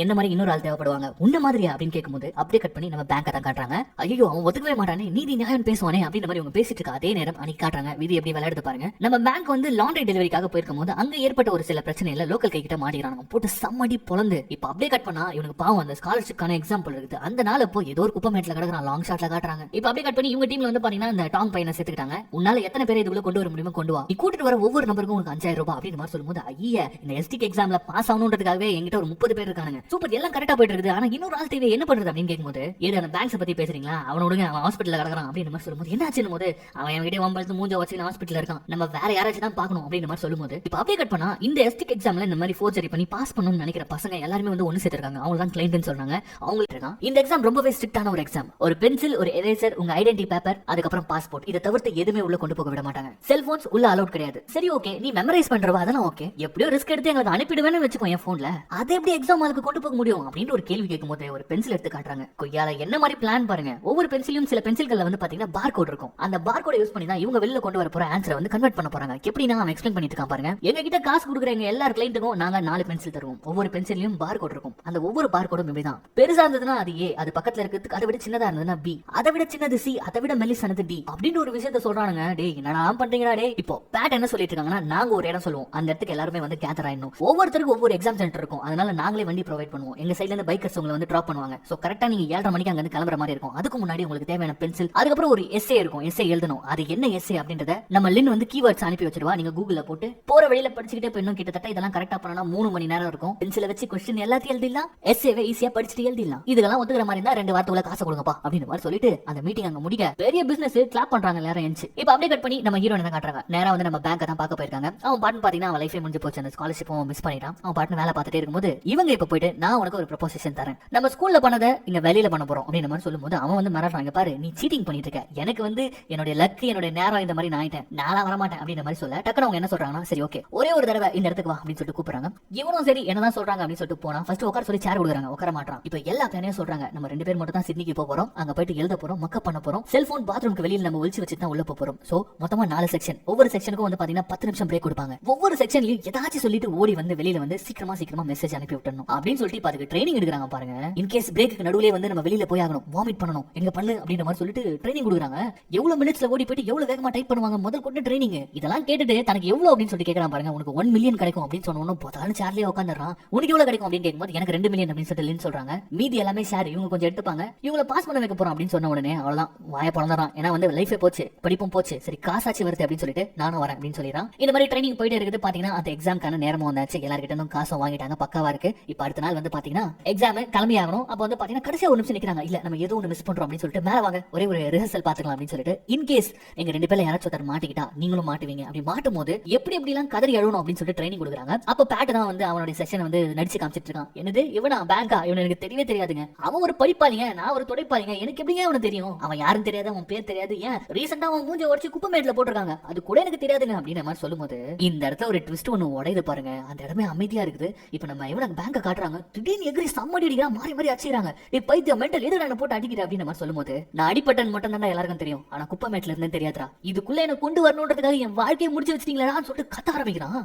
என்ன மாதிரி இன்னொரு ஆள் தேவைப்படுவாங்க, உன்ன மாதிரியா அப்படின்னு கேட்கும்போது அப்படியே கட் பண்ணி நம்ம பேங்க் தான் காட்டுறாங்க. ஐயோ அவன் ஒத்துக்கவே மாட்டானே, நீதி நியாயம் பேசுவானே அப்படின்ற மாதிரி இவங்க பேசிட்டு இருக்க அதே நேரம் அன்னைக்கு காட்டுறாங்க. விதி எப்படி விளையாடுது பாருங்க. நம்ம பேங்க் வந்து லாண்டரி டெலிவரிக்காக போயிருக்கும் போது அங்க ஏற்பட்ட ஒரு சில பிரச்சனையில லோக்கல் கை கிட்ட மாட்டிக்கிறாங்க, போட்டு சம்மடி பொளந்து. இப்ப அப்படியே கட் பண்ணா இவனுக்கு பாவம் அந்த ஸ்காலர்ஷிப்கான எக்ஸாம்பிள் இருக்குது. அந்த நாள் இப்போ ஏதோ ஒரு குப்பமேட்ல கிடக்குறான், லாங் ஷாட்ல காட்டுறாங்க. இப்ப அப்படியே கட் பண்ணி இவங்க டீம்ல வந்து பாத்தீங்கன்னா இந்த டாங் பையனை சேர்த்துக்கிட்டாங்க. உன்னால எத்தனை பேரை இதுக்குள்ள கொண்டு வர முடியுமோ கொண்டு வா, நீ கூட்டிட்டு வர ஒவ்வொரு நம்பருக்கும் உனக்கு 5000 ரூபாய் அப்படின்னு மாதிரி சொல்லும்போது ஐயா இந்த எஸ்டிக் எக்ஸாம்ல பாஸ் ஆகணுன்றதுக்காகவே என்கிட்ட ஒரு 30 பேர் இருக்காங்க. சூப்பர் எல்லாம் கரெக்டா போயிட்டு இருக்குது. ஆனா இன்னொரு ஆள் தேவை என்ன பண்றது அப்படின்னு கேட்கும்போது ஏடு அந்த பேங்க்ஸ் பத்தி பேசுறீங்களா, அவனோட அவன் ஹாஸ்பிட்டல்ல கிடக்குறான் அப்படின்னு மாதிரி சொல்லும்போது என்ன ஆச்சுன்னு போது அவன் என்கிட்ட வம்பளத்து மூஞ்ச வச்சு ஹாஸ்பிட்டல்ல இருக்கான், நம்ம வேற யாராச்சும் தான் பார்க்கணும் அப்படின்னு மாதிரி சொல்லும்போது இப்ப அப்படியே கட் பண்ணா இந்த எஸ்டிக் எக்ஸாம்ல இந்த மாதிரி ஃபோர்ஜரி பண்ணி பாஸ் பண்ணணும்னு நினைக்கிற பசங்க எல்லாருமே வந்து ஒன்னு சேர்த்திருக்காங்க. அவங்க தான் கிளைண்ட்னு சொல்றாங்க. அவங்களுக்கு இருக்கான் இந்த எக்ஸாம் ரொம்பவே ஸ்ட்ரிக்ட்டான ஒரு எக்ஸாம். ஒரு பென்சில், ஒரு எரேசர், உங்க ஐடென்டி பேப்பர், அதுக்கப்புறம் பாஸ்போர்ட், இதை தவிர்த்து எதுவுமே உள்ள கொண்டு போக விட மாட்டாங்க. செல்போன்ஸ் உள்ள அலௌட் கிடையாது. சரி ஓகே நீ மெமரைஸ் பண்றவா அதெல்லாம் ஓகே, எப்படியோ ரிஸ்க் எடுத்து எங்களுக்கு அனுப்பிடுவேன்னு வச்சுக்கோ என் போன்ல, அது எப்படி எக்ஸாம் அதுக்கு கொண்டு போக முடியும் அப்படின்னு ஒரு கேள்வி கேட்கும்போது ஒரு பென்சில் எடுத்து காட்டுறாங்க. கொய்யால என்ன மாதிரி பிளான் பாருங்க. ஒவ்வொரு பென்சிலும் சில பென்சில்கள்ல வந்து பாத்தீங்கன்னா பார் கோட் இருக்கும். அந்த பார் கோடை யூஸ் பண்ணி தான் இவங்க வெளில கொண்டு வர போற ஆன்சரை வந்து கன்வெர்ட் பண்ண போறாங்க. எப்படி நான் எக்ஸ்பிளைன் பண்ணிட்டு இருக்கான் பாருங்க. எங்க கிட்ட காசு கொடுக்குறவங்க எல்லா கிளைண்ட்டுக்கும் நாங்க 4 பென்சில் தருவோம். ஒவ்வொரு பென்சிலையும் பார் கோட் இருக்கும். அந்த ஒவ்வொரு பார் கோடும் இப்படிதான். பெருசா இருந்ததுன்னா அது ஏ, அது பக்கத்துல இருக்கிறதுக்கு அதை விட சின்னதா இருந்ததுன்னா பி, அதை விட சின்னது சி, அதை விட மெல்லிசானது டி அப்படின்னு ஒரு விஷயத்த சொல்றானுங்க. டேய் என்னடா பண்றீங்கடா டேய். இப்போ பேட் என்ன சொல்லிட்டு இருக்காங்கன்னா நாங்க ஒரு இடம் சொல்லுவோம், அந்த இடத்துக்கு எல்லாருமே வந்து கேதர் ஆயிடணும். ஒவ்வொருத்தருக்கும் ஒவ்வொரு எக்ஸாம் சென்டர் இருக்கும். அதனால நாங்களே வண்டி ப்ரொவைட் பண்ணுவோம். எங்க சைடுல இருந்து பைக்கர்ஸ் உங்களை வந்து டிராப் பண்ணுவாங்க. சோ கரெக்டா நீங்க 7:30 மணிக்கு அங்க இருந்து கிளம்புற மாதிரி இருக்கும். அதுக்கு முன்னாடி உங்களுக்கு தேவையான பென்சில், அதுக்கப்புறம் ஒரு எஸ்ஏ இருக்கும். எஸ்ஏ எழுதணும். அது என்ன எஸ்ஏ அப்படின்றத நம்ம லின் வந்து கீவேர்ட்ஸ் அனுப்பி வச்சிருவா. நீங்க கூகுள்ல போட்டு போற வழியில படிச்சுக்கிட்டே போயிடும். கிட்டத்தட்ட இதெல்லாம் கரெக்டா பண்ணனா 3 மணி நேரம் இருக்கும். பென்சில வச்சு क्वेश्चन எல்லாத்தையும் எழுதிடலாம். எஸ்ஏவை ஈஸியா படிச்சுட்டு எழுதிடலாம். இதெல்லாம் ஒத்துக்கிற மாதிரி இருந்தா 2 வாரத்துக்குள்ள காசு கொடுங்கப்பா அப்படின்னு மாதிரி சொல்லிட்டு அந்த மீட்டிங் அங்க முடிக்க பெரிய பிசினஸ் கிளாப் பண்றாங்க எல்லாரும் எஞ்சி. இப்போ அப்படியே கட் பண்ணி நம்ம ஹீரோனை தான் காட்டுறாங்க. நேரா வந்து நம்ம பேங்க் தான் பார்க்க போயிருக்காங்க. அவன் பாட்டு பாத்தீங்கன்னா அவன் லைஃபே முடிஞ்சு போச்சு. அந்த ஸ்காலர்ஷிப்பும் மிஸ் பண்ணிட்டான். அவன் பாட்டு வேலை பார்த்துட்டே இருக்கும்போது இவங்க இப்ப போயிட்டு நான் உனக்கு ஒரு ப்ரொபோசிஷன் தரேன், நம்ம ஸ்கூல்ல பண்ணதை இங்க வெளியில பண்ண போறோம் அப்படின்னு மாதிரி சொல்லும்போது அவன் வந்து மிரட்டுறாங்க. பாரு நீ சீட்டிங் பண்ணிட்டு இருக்க, எனக்கு வந்து என்னுடைய லக்கு என்னுடைய நேரம் இந்த மாதிரி நான் ஆயிட்டேன், நானா வரமாட்டேன் அப்படின்ற மாதிரி சொல்ல டக்குனு அவங்க என்ன சொல்றாங்கன்னா சரி ஓகே ஒரே ஒரு தடவை இந்த இடத்துக்கு வா அப்படின்னு சொல்லிட்டு கூப்பிடுறாங்க. இவனும் சரி என்னதான் சொல்றாங்க அப்படின்னு சொல்லிட்டு போனா ஃபர்ஸ்ட் உட்கார சொல்லி சேர் கொடுக்குறாங்க. உட்கார மாட்டான். இப்ப எல்லா பிளானையும் சொல்றாங்க. நம்ம 2 பேர் மட்டும் தான் சிட்னிக்கு போறோம், அங்க போயிட்டு எழுத போறோம், மக்கப் பண்ண போறோம், செல்போன் பாத்ரூமுக்கு வெளியில நம்ம ஒளிச்சு வச்சு தான் உள்ள போறோம். சோ மொத்தமா 4 செக்ஷன். ஒவ்வொரு செக்ஷனுக்கும் வந்து பாத்தீங்கன்னா 10 நிமிஷம் பிரேக் கொடுப்பாங்க. ஒவ்வொரு செக்ஷன்லயும் ஏதாச்சும் சொல்லிட்டு ஓடி வந்து வெளியில வந்து சீக்கிரமா மெசேஜ் அனுப்பி விட்டணும் அப்படின்னு சொல்லிட்டு அதுக்கு ட்ரைனிங் எடுக்கிறாங்க பாருங்க. இன்கேஸ் பிரேக்கு நடுவுல வந்து நம்ம வெளியில போய் ஆகணும், வாமிட் பண்ணணும், எங்க பண்ணு அப்படின்ற மாதிரி சொல்லிட்டு ட்ரைனிங் கொடுக்குறாங்க. எவ்வளவு மினிட்ஸ்ல ஓடி போயிட்டு எவ்வளவு வேகமா டைப் பண்ணுவாங்க முதல் கொண்டு ட்ரைனிங். இதெல்லாம் கேட்டுட்டு தனக்கு எவ்வளவு அப்படின்னு சொல்லி கேட்கறான் பாருங்க. உனக்கு 1 மில்லியன் கிடைக்கும் அப்படின்னு சொன்ன போதாலும் சேர்லயே உட்காந்துறான். உனக்கு எவ்வளவு கிடைக்கும் அப்படின்னு கேட்கும்போது எனக்கு 2 மில்லியன் அப்படின்னு சொல்லிட்டு சொல்றாங்க. மீதி எல்லாமே ஷேர் இவங்க கொஞ்சம் எடுத்துப்பாங்க. இவங்கள பாஸ் பண்ண வைக்க போறோம் அப்படின்னு சொன்ன உடனே அவ்வளவுதான் வாய பழந்துறான். ஏன்னா வந்து லைஃபே போச்சு, படிப்பும் போச்சு, சரி காசாச்சு வருது அப்படின்னு சொல்லிட்டு நானும் வரேன் அப்படின்னு சொல்லிடுறான். இந்த மாதிரி ட்ரைனிங் போயிட்டு இருக்குது. பாத்தீங்கன்னா அந்த எக்ஸாம்க்கான நேரமும் வந்தாச்சு. எல்லார்கிட்ட இருந்தும் காசும் வாங்கிட்டாங்க, பக்காவா இருக்கு. இப்ப அடுத்த நாள் வந்து பாத்தீங்கன்னா எக்ஸாம் கிளம்பி ஆகணும். அப்ப வந்து பாத்தீங்கன்னா கடைசியா ஒரு நிமிஷம் நிக்கிறாங்க. இல்ல நம்ம ஏதோ ஒன்று மிஸ் பண்றோம் அப்படின்னு சொல்லிட்டு மேல வாங்க ஒரே ஒரு ரிஹர்சல் பாத்துக்கலாம் அப்படின்னு சொல்லிட்டு இன்கேஸ் எங்க 2 பேர்ல யாராச்சும் ஒருத்தர் மாட்டிக்கிட்டா நீங்களும் மாட்டுவீங்க. அப்படி மாட்டும் போது எப்படி எல்லாம் கதறி அழுவணும் அப்படின்னு சொல்லிட்டு ட்ரைனிங் கொடுக்குறாங்க. அப்ப பேட் தான் வந்து அவனுடைய செஷன் வந்து நடிச்சு காமிச்சிட்டு இருக்கான். என்னது இவனா பேங்கா, இவன் எனக்கு தெரியவே தெரியாதுங்க. அவன் ஒரு படிப்பாளிங்க, நான் ஒரு துடைப்பாளிங்க, எனக்கு எப்படிங்க அவனுக்கு தெரியும்? அவன் யாரும் தெரியாது, அவன் பேர் தெரியாது, ஏன் ரீசெண்டா அவன் மூஞ்ச உடைச்சு குப்பை மேட்ல போட்டிருக்காங்க, அது கூட எனக்கு தெரியாதுங்க அப்படின்னு மாதிரி சொல்லும்போது இந்த இடத்துல ஒரு ட்விஸ்ட் ஒன்னு உடையுது பாருங்க. அந்த இடமே அமைதியா இருக்குது. இப்ப நம்ம இவனுக்கு பேங்க காட்டுறாங்க, திடீர்னு எகிரி சம்மடி அடிக்கிறான், மாறி அடிச்சுறாங்க. நீ பைத்தியம் மென்டல் எது நான் போட்டு அடிக்கிற அப்படின்னு மாதிரி சொல்லும்போது நான் அடிப்பட்டன் மட்டும் தான் எல்லாருக்கும் தெரியும், ஆனா குப்பை மேட்ல இருந்தே தெரியாதா, இதுக்குள்ள என்ன கொண்டு வரணுன்றதுக்காக என் வாழ்க்கையை முடிச்சு வச்சிட்டீங்களா சொல்லிட்டு கத்த ஆரம்பிக்கிறான்.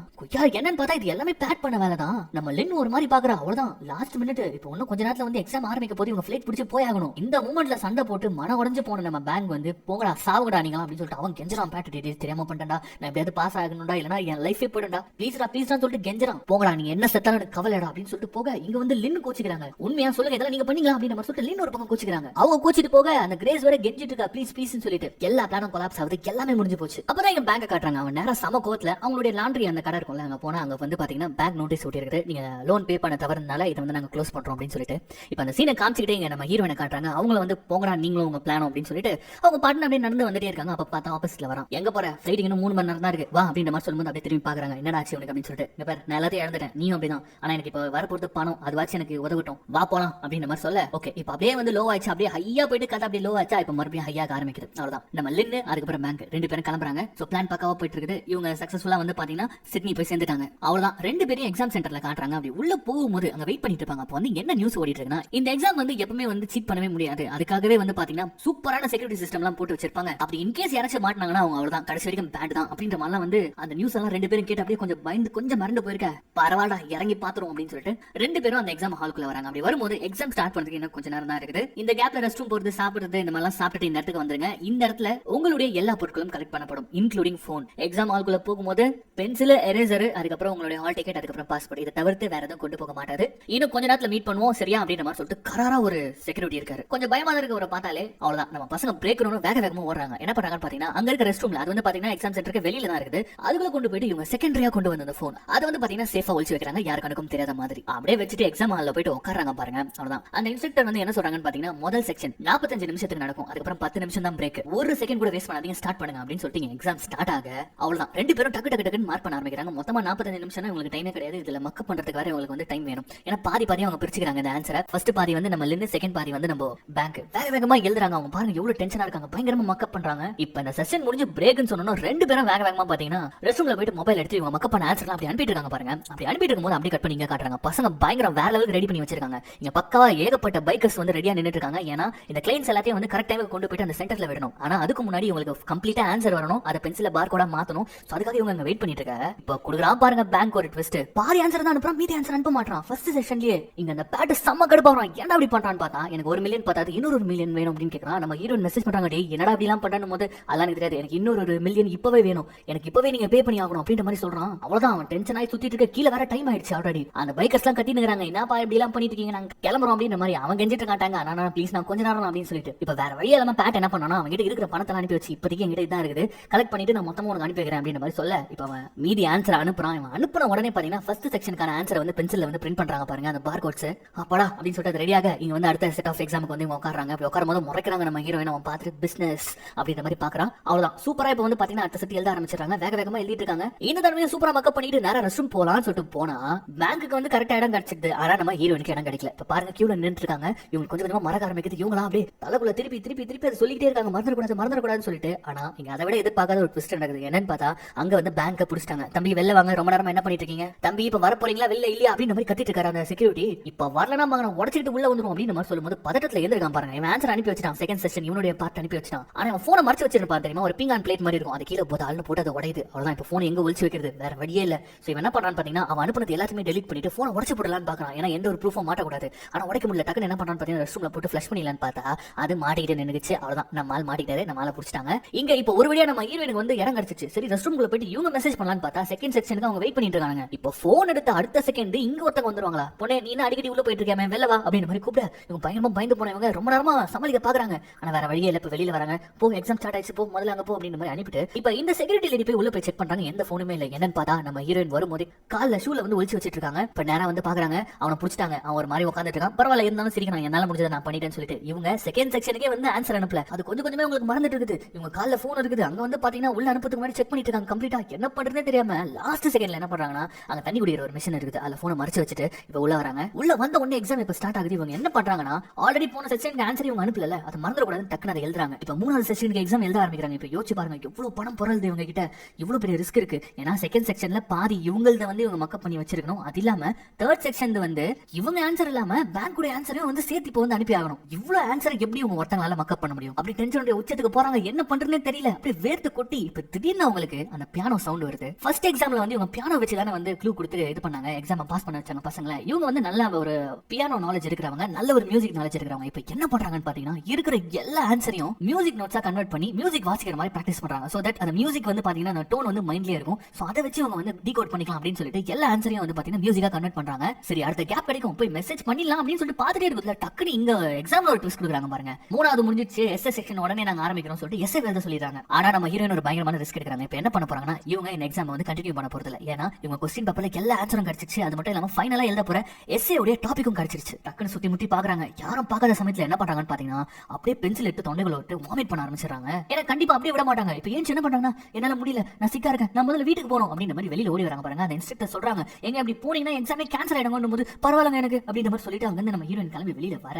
என்னன்னு பார்த்தா இது எல்லாமே பேட் பண்ண வேலை தான். நம்ம லின் ஒரு மாதிரி பாக்குறா, அவ்வளவுதான் லாஸ்ட் மினிட். இப்போ இன்னும் கொஞ்ச நேரத்துல வந்து எக்ஸாம் ஆரம்பிக்க போது இவங்க ஃபிளைட் பிடிச்சு போயாகணும். இந்த மூமெண்ட்ல சண்டை போட்டு மன உடைஞ்சு போன நம்ம பேங்க் வந்து போங்கடா சாவுடா நீங்க அப்படின்னு சொல்லிட்டு அவன் கெஞ்சறான். பேட் தெரியாம பண்ணிட்டா, நான் எப்படியாவது பாஸ் ஆகணும்டா, இல்லனா என் லைஃபே போயிடும்டா, ப்ளீஸ்டா சொல்லிட்டு கெஞ்சறான். போங்கடா நீங்க என்ன செத்தாலும் எனக்கு கவலைடா அப்படின்னு சொல்லிட்டு போக இங்க வந்து லின் கோச்சிக்கிறாங்க. உண்மையா சொல்லுங்க இதெல்லாம் நீங்க பண்ணீங்களா அப்படின்னு நம்ம சொல்லிட்டு லின் ஒரு பக்கம் கோச்சிக்கிறாங்க. அவங்க கோச்சிட்டு போக அந்த கிரேஸ் வரை கெஞ்சிட்டு இருக்கா, ப்ளீஸ் ப்ளீஸ்னு சொல்லிட்டு எல்லா பிளானும் கொலாப்ஸ் ஆகுது, எல்லாமே முடிஞ்சு போச்சு. அப்பதான் எங்க பேங்க காட்டுறாங்க. அவன் நேரா சம கோவத்துல அவங்களுடைய லாண்டரி அந்த கடை இருக்கும்ல அங்க போனா அங்க வந்து பாத்தீங்கன்னா பேங்க் நோட்டீஸ் ஒட்டி இருக்குது, நீங்க லோன் பே பண்ண தவறுனால இதை வந்து நாங்க க்ளோஸ் பண்றோம் அப்படின்னு சொல்லிட்டு இப்ப அந்த சீனை காமிச்சிக்கிட்டே இங்க நம்ம ஹீரோயினை காட்டுறாங்க. அவங்கள வந்து போங்கடா நீங்களும் உங்க பிளான் அப்படின்னு சொல்லிட்டு அவங்க பாட்டு அப்படியே நடந்து வந்துட்டே இருக்காங்க. அப்ப பார்த்தா ஆப்போசிட்ல வரான். எங்க போற, ஃபிளைட் இன்னும் 3 மணி நேரம் தான் இருக்கு வா அப்படின்ற மாதிரி சொல்லும்போது அப்படியே திரும்பி பாக்குறாங்க. என்னடா ஆச்சு உனக்கு அப்படின்னு சொல்லிட்டு, இங்க பாரு நான் எல்லாத்தையும் இழந்துட்டேன், நீயும் அப்படிதான், ஆனா எனக்கு இப்ப வரப்போறது பணம், அது வாச்சு எனக்கு உதவட்டும், வா போலாம் அப்படின்ற மாதிரி சொல்ல ஓகே இப்ப அப்படியே வந்து லோ ஆயிடுச்சு, அப்படியே ஹையா போயிட்டு கதை அப்படியே லோ ஆச்சா, இப்ப மறுபடியும் ஹையாக ஆரம்பிக்குது. அவ்வளவுதான் நம்ம லின்னு அதுக்கப்புறம் பேங்க் 2 பேரும் கிளம்புறாங்க. சோ பிளான் பக்காவா போயிட்டு இருக்குது. இவங்க சக்சஸ்ஃபுல்லா வந்து பாத்தீங்கன்னா சிட்னி போய் சேர்ந்துட்டாங்க. அவ்வளவுதான் 2 பேரும் எக்ஸாம் சென்டர்ல காட்டுறாங்க. அப்படி உள்ள போகும்போது அங்க வெயிட் பண்ணிட்டு இருப்பாங்க. அப்ப வந்து என்ன நியூஸ் ஓடிட்டு இருக்குன்னா, இந்த எக்ஸாம் வந்து எப்பவுமே வந்து சீட் பண்ணவே முடியாது, அதுக்காகவே வந்து பாத்தீங்கன்னா சூப்பரான செக்யூரிட்டி சிஸ்டம் எல்லாம் போட்டு வச்சிருப்பாங்க. அப்படி இன்கேஸ் யாராச்சும் மாட்டினாங்கன்னா அவங்க அவ்வளவுதான் கடைசி வரைக்கும் பேட் தான் அப்படின்ற மாதிரிலாம் வந்து அந்த நியூஸ் எல்லாம் 2 பேரும் கேட்டு அப்படியே கொஞ்சம் பயந்து கொஞ்சம் மறந்து போயிருக்க. பரவாயில்ல இறங்கி பாத்துரும் அப்படின்னு சொல்லிட்டு 2 பேரும் அந்த எக்ஸாம் ஹாலுக்குள்ள வராங்க. அப்படி வரும்போது எக்ஸாம் ஸ்டார்ட் பண்றதுக்கு இன்னும் கொஞ்ச நேரம் தான் இருக்குது. இந்த கேப்ல ரெஸ்ட் ரூம் போறது, சாப்பிடுறது, இந்த மாதிரிலாம் சாப்பிட்டு இந்த இடத்துக்கு வந்துருங்க. இந்த இடத்துல உங்களுடைய எல்லா பொருட்களும் கலெக்ட் பண்ணப்படும், இன்க்ளூடிங் போன். எக்ஸாம் ஹாலுக்குள்ள போகும்போது பென்சில், எரேசர், அதுக்கப்புறம் உங்களுடைய ஹால் டிக்கெட், அதுக்கப்புறம் பாஸ்போர்ட், இதை தவிர்த்து வேற எதுவும் கொண்டு போக மாட்டாது. இன்னும் கொஞ்ச நேரத்துல மீட் பண்ணுவோம் சரியா அப்படின்ற மாதிரி சொல்லிட்டு கராரா ஒரு செக்யூரிட்டி இருக்காரு. கொஞ்சம் பயமா இருக்க ஒரு பார்த்தாலே அவ்வளவுதான் நம்ம பசங்க பிரேக் வேக வேகமா ஓடுறாங்க. என்ன பண்றாங்கன்னு பாத்தீங்கன்னா அங்க இருக்க ரெஸ்ட் ரூம்ல, அது வந்து பாத்தீங்கன்னா எக்ஸாம் சென்டருக்கு வெளியில தான் இருக்குது, அதுக்குள்ள கொண்டு போயிட்டு இவங்க செகண்டரியா கொண்டு வந்த அந்த போன் அதை வந்து பாத்தீங்கன்னா சேஃபா ஒளிச்சு வைக்கிறாங்க, யாரு கணக்கும் தெரியாத மாதிரி. அப்படியே வச்சுட்டு எக்ஸாம் ஹால்ல போயிட்டு உட்கார்றாங்க பாருங்க. அவ்வளவுதான் அந்த இன்ஸ்ட்ரக்டர் வந்து என்ன சொல்றாங்கன்னு பாத்தீங்கன்னா முதல் செக்ஷன் 45 நிமிஷத்துக்கு நடக்கும், அதுக்கப்புறம் 10 நிமிஷம் தான் பிரேக், ஒரு செகண்ட் கூட வேஸ்ட் பண்ணாதீங்க, ஸ்டார்ட் பண்ணுங்க அப்படின்னு சொல்லிட்டு எக்ஸாம் ஸ்டார்ட் ஆக அவ்வளவுதான் 2 பேரும் டக்கு டக்கு டக்குன்னு மார்க் பண்ண ஆரம்பிக்கிறாங்க. மொத்தமா 45 நிமிஷம் உங்களுக்கு டைமே கிடையாது. இதுல மக்கப் பண்றதுக்கு வேற உங்களுக்கு வந்து டைம் வேணும். ஏன்னா பாதி அவங்க பிரிச்சுக்கிறாங்க இந்த ஆன்சரை. ஃபர்ஸ்ட் பாதி வந்து நம்ம லின்னு, செகண்ட் பாதி வந்து நம்ம பேங்க். வேக வேகமா எழுதுறாங்க. அவங்க பாருங்க எவ்வளவு டென்ஷனா இருக்காங்க, பயங்கரமா மக்கப் பண்றாங்க. இப்ப இந்த செஷன் முடிஞ்சு பிரேக்னு சொன்னோம் 2 பேரும் வேக வேகமா பாத்தீங்கன்னா ரெஸ்ட் ரூம்ல போயிட்டு மொபைல் எடுத்து இவங்க மக்கப் பண்ண ஆன்சர்லாம் அப்படி அனுப்பிட்டு இருக்காங்க பாருங்க. அப்படி அனுப்பிட்டு இருக்கும்போது அப்படியே கட் பண்ணி இங்க காட்டுறாங்க. பசங்க பயங்கரம் வேற லெவலுக்கு ரெடி பண்ணி வச்சிருக்காங்க. இங்க பக்காவா ஏகப்பட்ட பைக்கர்ஸ் வந்து ரெடியா நின்னுட்டு இருக்காங்க. ஏன்னா இந்த கிளைண்ட்ஸ் எல்லாத்தையும் வந்து கரெக்ட் டைமுக்கு கொண்டு போயிட்டு அந்த சென்டர்ல விடணும். ஆனா அதுக்கு முன்னாடி இவங்களுக்கு கம்ப்ளீட்டா ஆன்சர் வரணும், அதை பென்சில பார் கோடா மாத்தணும். சோ அதுக்காக இவங்க அங்க வெயிட் பண்ணிட்டு இருக்காங்க. இப்ப குடுக்குறான் பாருங்க பேங்க் ஒரு ட்விஸ்ட். பாதி ஆன்சர் தான் அனுப்புறான், மீதி ஆன்சர் அனுப்ப மாட்டான். ஃபர்ஸ்ட் செஷன்லயே இங்க அந்த பேட் செம்ம கடுப்பாறான். ஏன்டா அப்படி பண்றான்னு பார்த்தா எனக்கு 1 மில்லியன் பார்த்தாது இன்னொரு 1 மில்லியன் வேணும் அப்படின்னு கேக்குறான். நம்ம ஹீரோயின் மெசேஜ் பண்றாங்க, டேய் என்னடா அப்படி எல்லாம் பண்றான்னு போது அதெல்லாம் எனக்கு தெரியாது, எனக்கு இன்னொரு 1 மில்லியன் இப்பவே வேணும், எனக்கு இப்பவே நீங்க பே பண்ணி ஆகணும் அப்படின்ற மாதிரி சொல்றான். அவ்வளவுதான் அவன் டென்ஷன் ஆகி சுத்திட்டு இருக்க. கீழ வேற டைம் ஆயிடுச்சு ஆல்ரெடி. அந்த பைக்கர்ஸ் எல்லாம் கட்டி நிக்கிறாங்க, என்னப்பா இப்படி எல்லாம் பண்ணிட்டு இருக்கீங்க, நாங்க கிளம்புறோம் அப்படின்ற மாதிரி அவங்க கெஞ்சிட்டு காட்டாங்க. ஆனா ப்ளீஸ் நான் கொஞ்ச நேரம் அப்படின்னு சொல்லிட்டு இப்ப வேற வழி இல்லாம பேட் என்ன பண்ணா அவங்க கிட்ட இருக்கிற பணத்தை அனுப்பி வச்சு இப்போதைக்கு என்கிட்ட இதான் இருக்குது, கலெக்ட் பண்ணிட்டு நான் மொத்தமா உனக்கு அனுப்பி வைக்கிறேன் அப்படின்ற மாதிரி சொல்ல இப்ப அவன் மீதி ஆன்சர் அனுப்புறான். இவன் அனுப்புன உடனே பாத்தீங்கன்னா ஃபர்ஸ்ட் செக்ஷனுக்கான ஆன்சர் வந்து பென்சில்ல வந்து பிரிண்ட் பண்றாங்க பாருங்க அந்த பார் கோட்ஸ். அப்படா அப்படின்னு சொல்லிட்டு ரெடியாக இங்க வந்து அடுத்த செட் ஆஃப் எக்ஸாமுக்கு வந்து உட்கார்றாங்க. அப்படி உட்காரும் போது முறைக்கிறாங்க நம்ம ஹீரோயின். அவன் பார்த்துட்டு பிசினஸ் அப்படின்ற மாதிரி பாக்குறான். அவ்வளவுதான் சூப்பரா இப்ப வந்து பாத்தீங்கன்னா அடுத்த செட் எழுத ஆரம்பிச்சிடறாங்க. வேக வேகமா எழுதிட்டு இருக்காங்க. இந்த தடவை சூப்பரா மக்கப் பண்ணிட்டு நேரா ரெஸ்ட் ரூம் போலாம்னு சொல்லிட்டு போனா பேங்க்குக்கு வந்து கரெக்டா இடம் கிடைச்சிது. ஆனா நம்ம ஹீரோயினுக்கு இடம் கிடைக்கல. இப்ப பாருங்க கியூல நின்னுட்டு இருக்காங்க. இவங்க கொஞ்சம் கொஞ்சமா மறக்க ஆரம்பிக்குது. இவங்களா அப்படியே தலைக்குள்ள திருப்பி திருப்பி திருப்பி அதை சொல்லிட்டே இருக்காங்க, மறந்துடக்கூடாதுன்னு சொல்லிட்டு. ஆனா இங்க அதை விட எதிர்பார்க்காத ஒரு ட்விஸ்ட் நடக்குது. என்னன்னு பார்த்தா அங்க வந்து பேங்க புடிச்சிட்டாங்க. தம்பி வெளில வாங்க, ரொம்ப நேரமா என்ன பண்ணிட்டு இருக்கீங்க, தம்பி இப்ப வர போறீங்களா வெளில இல்லையா அப்படின்ற மாதிரி கத்திட்டு இருக்காரு அந்த செக்யூரிட்டி. இப்ப வரலனா வாங்க உடச்சிட்டு உள்ள வந்துரும் அப்படின்னு மாதிரி சொல்லும்போது பதட்டத்துல எழுதிருக்கான் பாருங்க. இவன் ஆன்சர் அனுப்பி வச்சிட்டான், செகண்ட் செஷன் இவனுடைய பார்ட் அனுப்பி வச்சிட்டான். ஆனா அவன் போனை மறைச்சு வச்சிருப்பான் தெரியுமா, ஒரு பிங்கான் பிளேட் மாதிரி இருக்கும், அது கீழே போது ஆள்னு போட்டு அதை உடையுது. அவ்வளவுதான், இப்ப போன் எங்க ஒளிச்சு வைக்கிறது, வேற வழியே இல்ல. சோ இவன் என்ன பண்றான்னு பாத்தீங்கன்னா அவன் அனுப்புனது எல்லாத்தையுமே டெலிட் பண்ணிட்டு போனை உடச்சு போடலான்னு பாக்குறான். ஏன்னா எந்த ஒரு ப்ரூஃபும் மாட்டக்கூடாது. ஆனா உடைக்க முடியல. டக்குன்னு என்ன பண்றான்னு பாத்தீங்கன்னா ரெஸ்ட் ரூம்ல போட்டு ஃபிளஷ் பண்ணிடலான்னு பார்த்தா அது மாட்டிக்கிட்டு நின்னுச்சு. அவ்வளவுதான், நம்ம ஆள் மாட்டிக்கிட்டாரு, நம்ம ஆளை புடிச்சிட்டாங்க. இங்க இப்போ ஒரு வழியா நம்ம ஹீரோயினுக்கு வந்து இடம் கிடைச்சிச்சு. சரி ரெஸ்ட் ரூம்ல போயிட்டு இவங்க மெசேஜ் பண்ணலான்னு பார்த்தா செகண்ட் செக்ஷனுக்கு அவங்க வெயிட் பண்ணிட்டு இருக்காங்க. இப்போ போன் எடுத்த அடுத்த செகண்ட் இங்க ஒருத்தங்க வந்துருவாங்களா, பொண்ணே நீ அடிக்கடி உள்ள போயிட்டு இருக்கேன் வெளில வா அப்படின்னு மாதிரி கூப்பிட இவங்க பயங்கரமா பயந்து போனவங்க ரொம்ப நேரமா சமாளிக்க பாக்குறாங்க. ஆனா வேற வழியே இல்ல, இப்ப வெளியில வராங்க. போ எக்ஸாம் ஸ்டார்ட் ஆயிடுச்சு, போ முதல்ல அங்க போ அப்படின்னு மாதிரி அனுப்பிட்டு இப்ப இந்த செக்யூரிட்டி லேடி போய் உள்ள போய் செக் பண்றாங்க. எந்த போனுமே இல்ல. என்னன்னு பார்த்தா நம்ம ஹீரோயின் வரும்போது கால்ல ஷூல வந்து ஒளிச்சு வச்சிட்டு இருக்காங்க. இப்ப நேரா வந்து பாக்குறாங்க, அவனை புடிச்சிட்டாங்க. அவன் ஒரு மாதிரி உட்காந்துட்டு இருக்கான். பரவாயில்ல இருந்தாலும் சிரிக்கணும், என்னால முடிஞ்சதை நான் பண்ணிட்டேன்னு சொல்லிட்டு இவங்க செகண்ட் செக்ஷனுக்கே வந்து ஆன்சர் அனுப்பல. அது கொஞ்சம் கொஞ்சமே உங்களுக்கு மறந்துட்டு இருக்குது. இவங்க கால்ல போன் இருக்குது, அங்க வந்து பாத்தீங்கன்னா உள்ள அனுப்புறதுக்கு முன்னாடி செக் பண்ணிட்டு இருக்காங்க கம்ப்ளீட்டா. என்ன பண்றதே தெரியாம லாஸ்ட் செகண்ட்ல என்ன பண்றாங்கன்னா அங்க தண்ணி குடிக்கிற ஒரு மிஷின் இருக்குது, அதுல போனை மறைச்சு வச்சுட்டு இப்ப உள்ள வராங்க. உள்ள வந்த உடனே எக்ஸாம் இப்ப ஸ்டார்ட் ஆகுது. இவங்க என்ன பண்றாங்கன்னா ஆல்ரெடி போன செக்ஷனுக்கு ஆன்சர் இவங்க அனுப்பல, அது மறந்துடக்கூடாதுன்னு டக்குனு அதை எழுதுறாங்க. இப்ப மூணாவது செக்ஷனுக்கு எக்ஸாம் எழுத ஆரம்பிக்கிறாங்க. இப்ப யோசிச்சு பாருங்க எவ்வளவு பணம் பொருள் இவங்க கிட்ட, இவ்வளவு பெரிய ரிஸ்க் இருக்கு. ஏன்னா செகண்ட் செக்ஷன்ல பாதி இவங்களத வந்து இவங்க மக்கப் பண்ணி வச்சிருக்கணும். அது இல்லாம தேர்ட் செக்ஷன் வந்து இவங்க ஆன்சர் இல்லாம பேங்கோட ஆன்சரையும் வந்து சேர்த்து இப்போ வந்து அனுப்பி ஆகணும். இவ்வளவு ஆன்சர் எப்படி இவங்க ஒருத்தங்களால மக்கப் பண்ண முடியும்? அப்படி டென்ஷனுடைய உச்சத்துக்கு போறாங்க. என்ன பண்றதுனே தெரியல, அப்படியே வேர்த்து கொட்டி இப்ப திடீர்னு அவங்களுக்கு அந்த பியானோ சவுண்ட் வருது. ஃபர்ஸ்ட் எக்ஸாம்ல வந்து இவங்க பியானோ வச்சு தானே வந்து க்ளூ கொடுத்து இது பண்ணாங்க, எக்ஸாம் பாஸ் பண்ண வச்சாங்க பசங்களை. இவங்க வந்து நல்ல ஒரு பியானோ நாலேஜ் இருக்கிறவங்க, நல்ல ஒரு மியூசிக் நாலேஜ் இருக்கிறவங்க. இப்ப என்ன பண்றாங்கன்னு பாத்தீங்கன்னா இருக்கிற எல்லா ஆன்சரையும் மியூசிக் நோட்ஸா கன்வெர்ட் பண்ணி மியூசிக் வாசிக்கிற மாதிரி பிராக்டிஸ் பண்றாங்க. சோ தட் அந்த மியூசிக் வந்து பாத்தீங்கன்னா அந்த டோன் வந்து மைண்ட்லயே இருக்கும். சோ அதை வச்சு அவங்க வந்து டீகோட் பண்ணிக்கலாம் அப்படின்னு சொல்லிட்டு எல்லா ஆன்சரையும் வந்து பாத்தீங்கன்னா மியூசிக்கா கன்வெர்ட் பண்றாங்க. சரி அடுத்த கேப் கிடைக்கும் போய் மெசேஜ் பண்ணிடலாம் அப்படின்னு சொல்லிட்டு பாத்துட்டே இருக்குதுல டக்குனு இங்க எக்ஸாம்ல ஒரு ட்விஸ்ட் கொடுக்குறாங்க பாருங்க. மூணாவது முடிஞ்சிச்சு, எஸ்ஏ செக்ஷன் உடனே நாங்க ஆரம்பிக்கிறோம் சொல்லிட்டு எஸ்ஏ எழுத சொல்லிடுறாங்க. ஆனா நம்ம ஹீரோயின் ஒரு பயங்கரமான ரிஸ்க் எடுக்கிறாங்க. இப்ப என்ன பண்ண போறாங்கன்னா இவங்க இந்த எக்ஸாம் வந்து கண்டினியூ பண்ண போறது இல்ல. ஏன்னா இவங்க கொஸ்டின் பேப்பர்ல எல்லா ஆன்சரும் கிடைச்சிச்சு. அது மட்டும் இல்லாம ஃபைனலா எழுத போற எஸ்ஏ உடைய டாபிக்கும் கிடைச்சிருச்சு. டக்குன்னு சுத்தி முத்தி பாக்குறாங்க. யாரும் பார்க்காத சமயத்துல என்ன பண்றாங்கன்னு பாத்தீங்கன்னா அப்படியே பென்சில் எடுத்து தொண்டைகளை விட்டு வாமிட் பண்ண ஆரம்பிச்சிடறாங்க. ஏன்னா கண்டிப்பா அப்படியே விட மாட்டாங்க. இப்ப ஏன் என்ன பண்றாங்கன்னா என்னால முடியல, நான் சிக்கா இருக்கேன், நான் முதல்ல வீட்டுக்கு போறோம் அப்படின்ற மாதிரி வெளியில ஓடி வராங்க பாருங்க. அந்த இன்ஸ்ட்ரக்டர் சொல்றாங்க எங்க அப்படி போனீங்கன்னா எக்ஸாமே கேன்சல் ஆயிடுங்கன்னு போது பரவாயில்ல எனக்கு அப்படின்ற மாதிரி சொல்லிட்டு அங்க இருந்து நம்ம ஹீரோயின் கிளம்பி வெளியில வர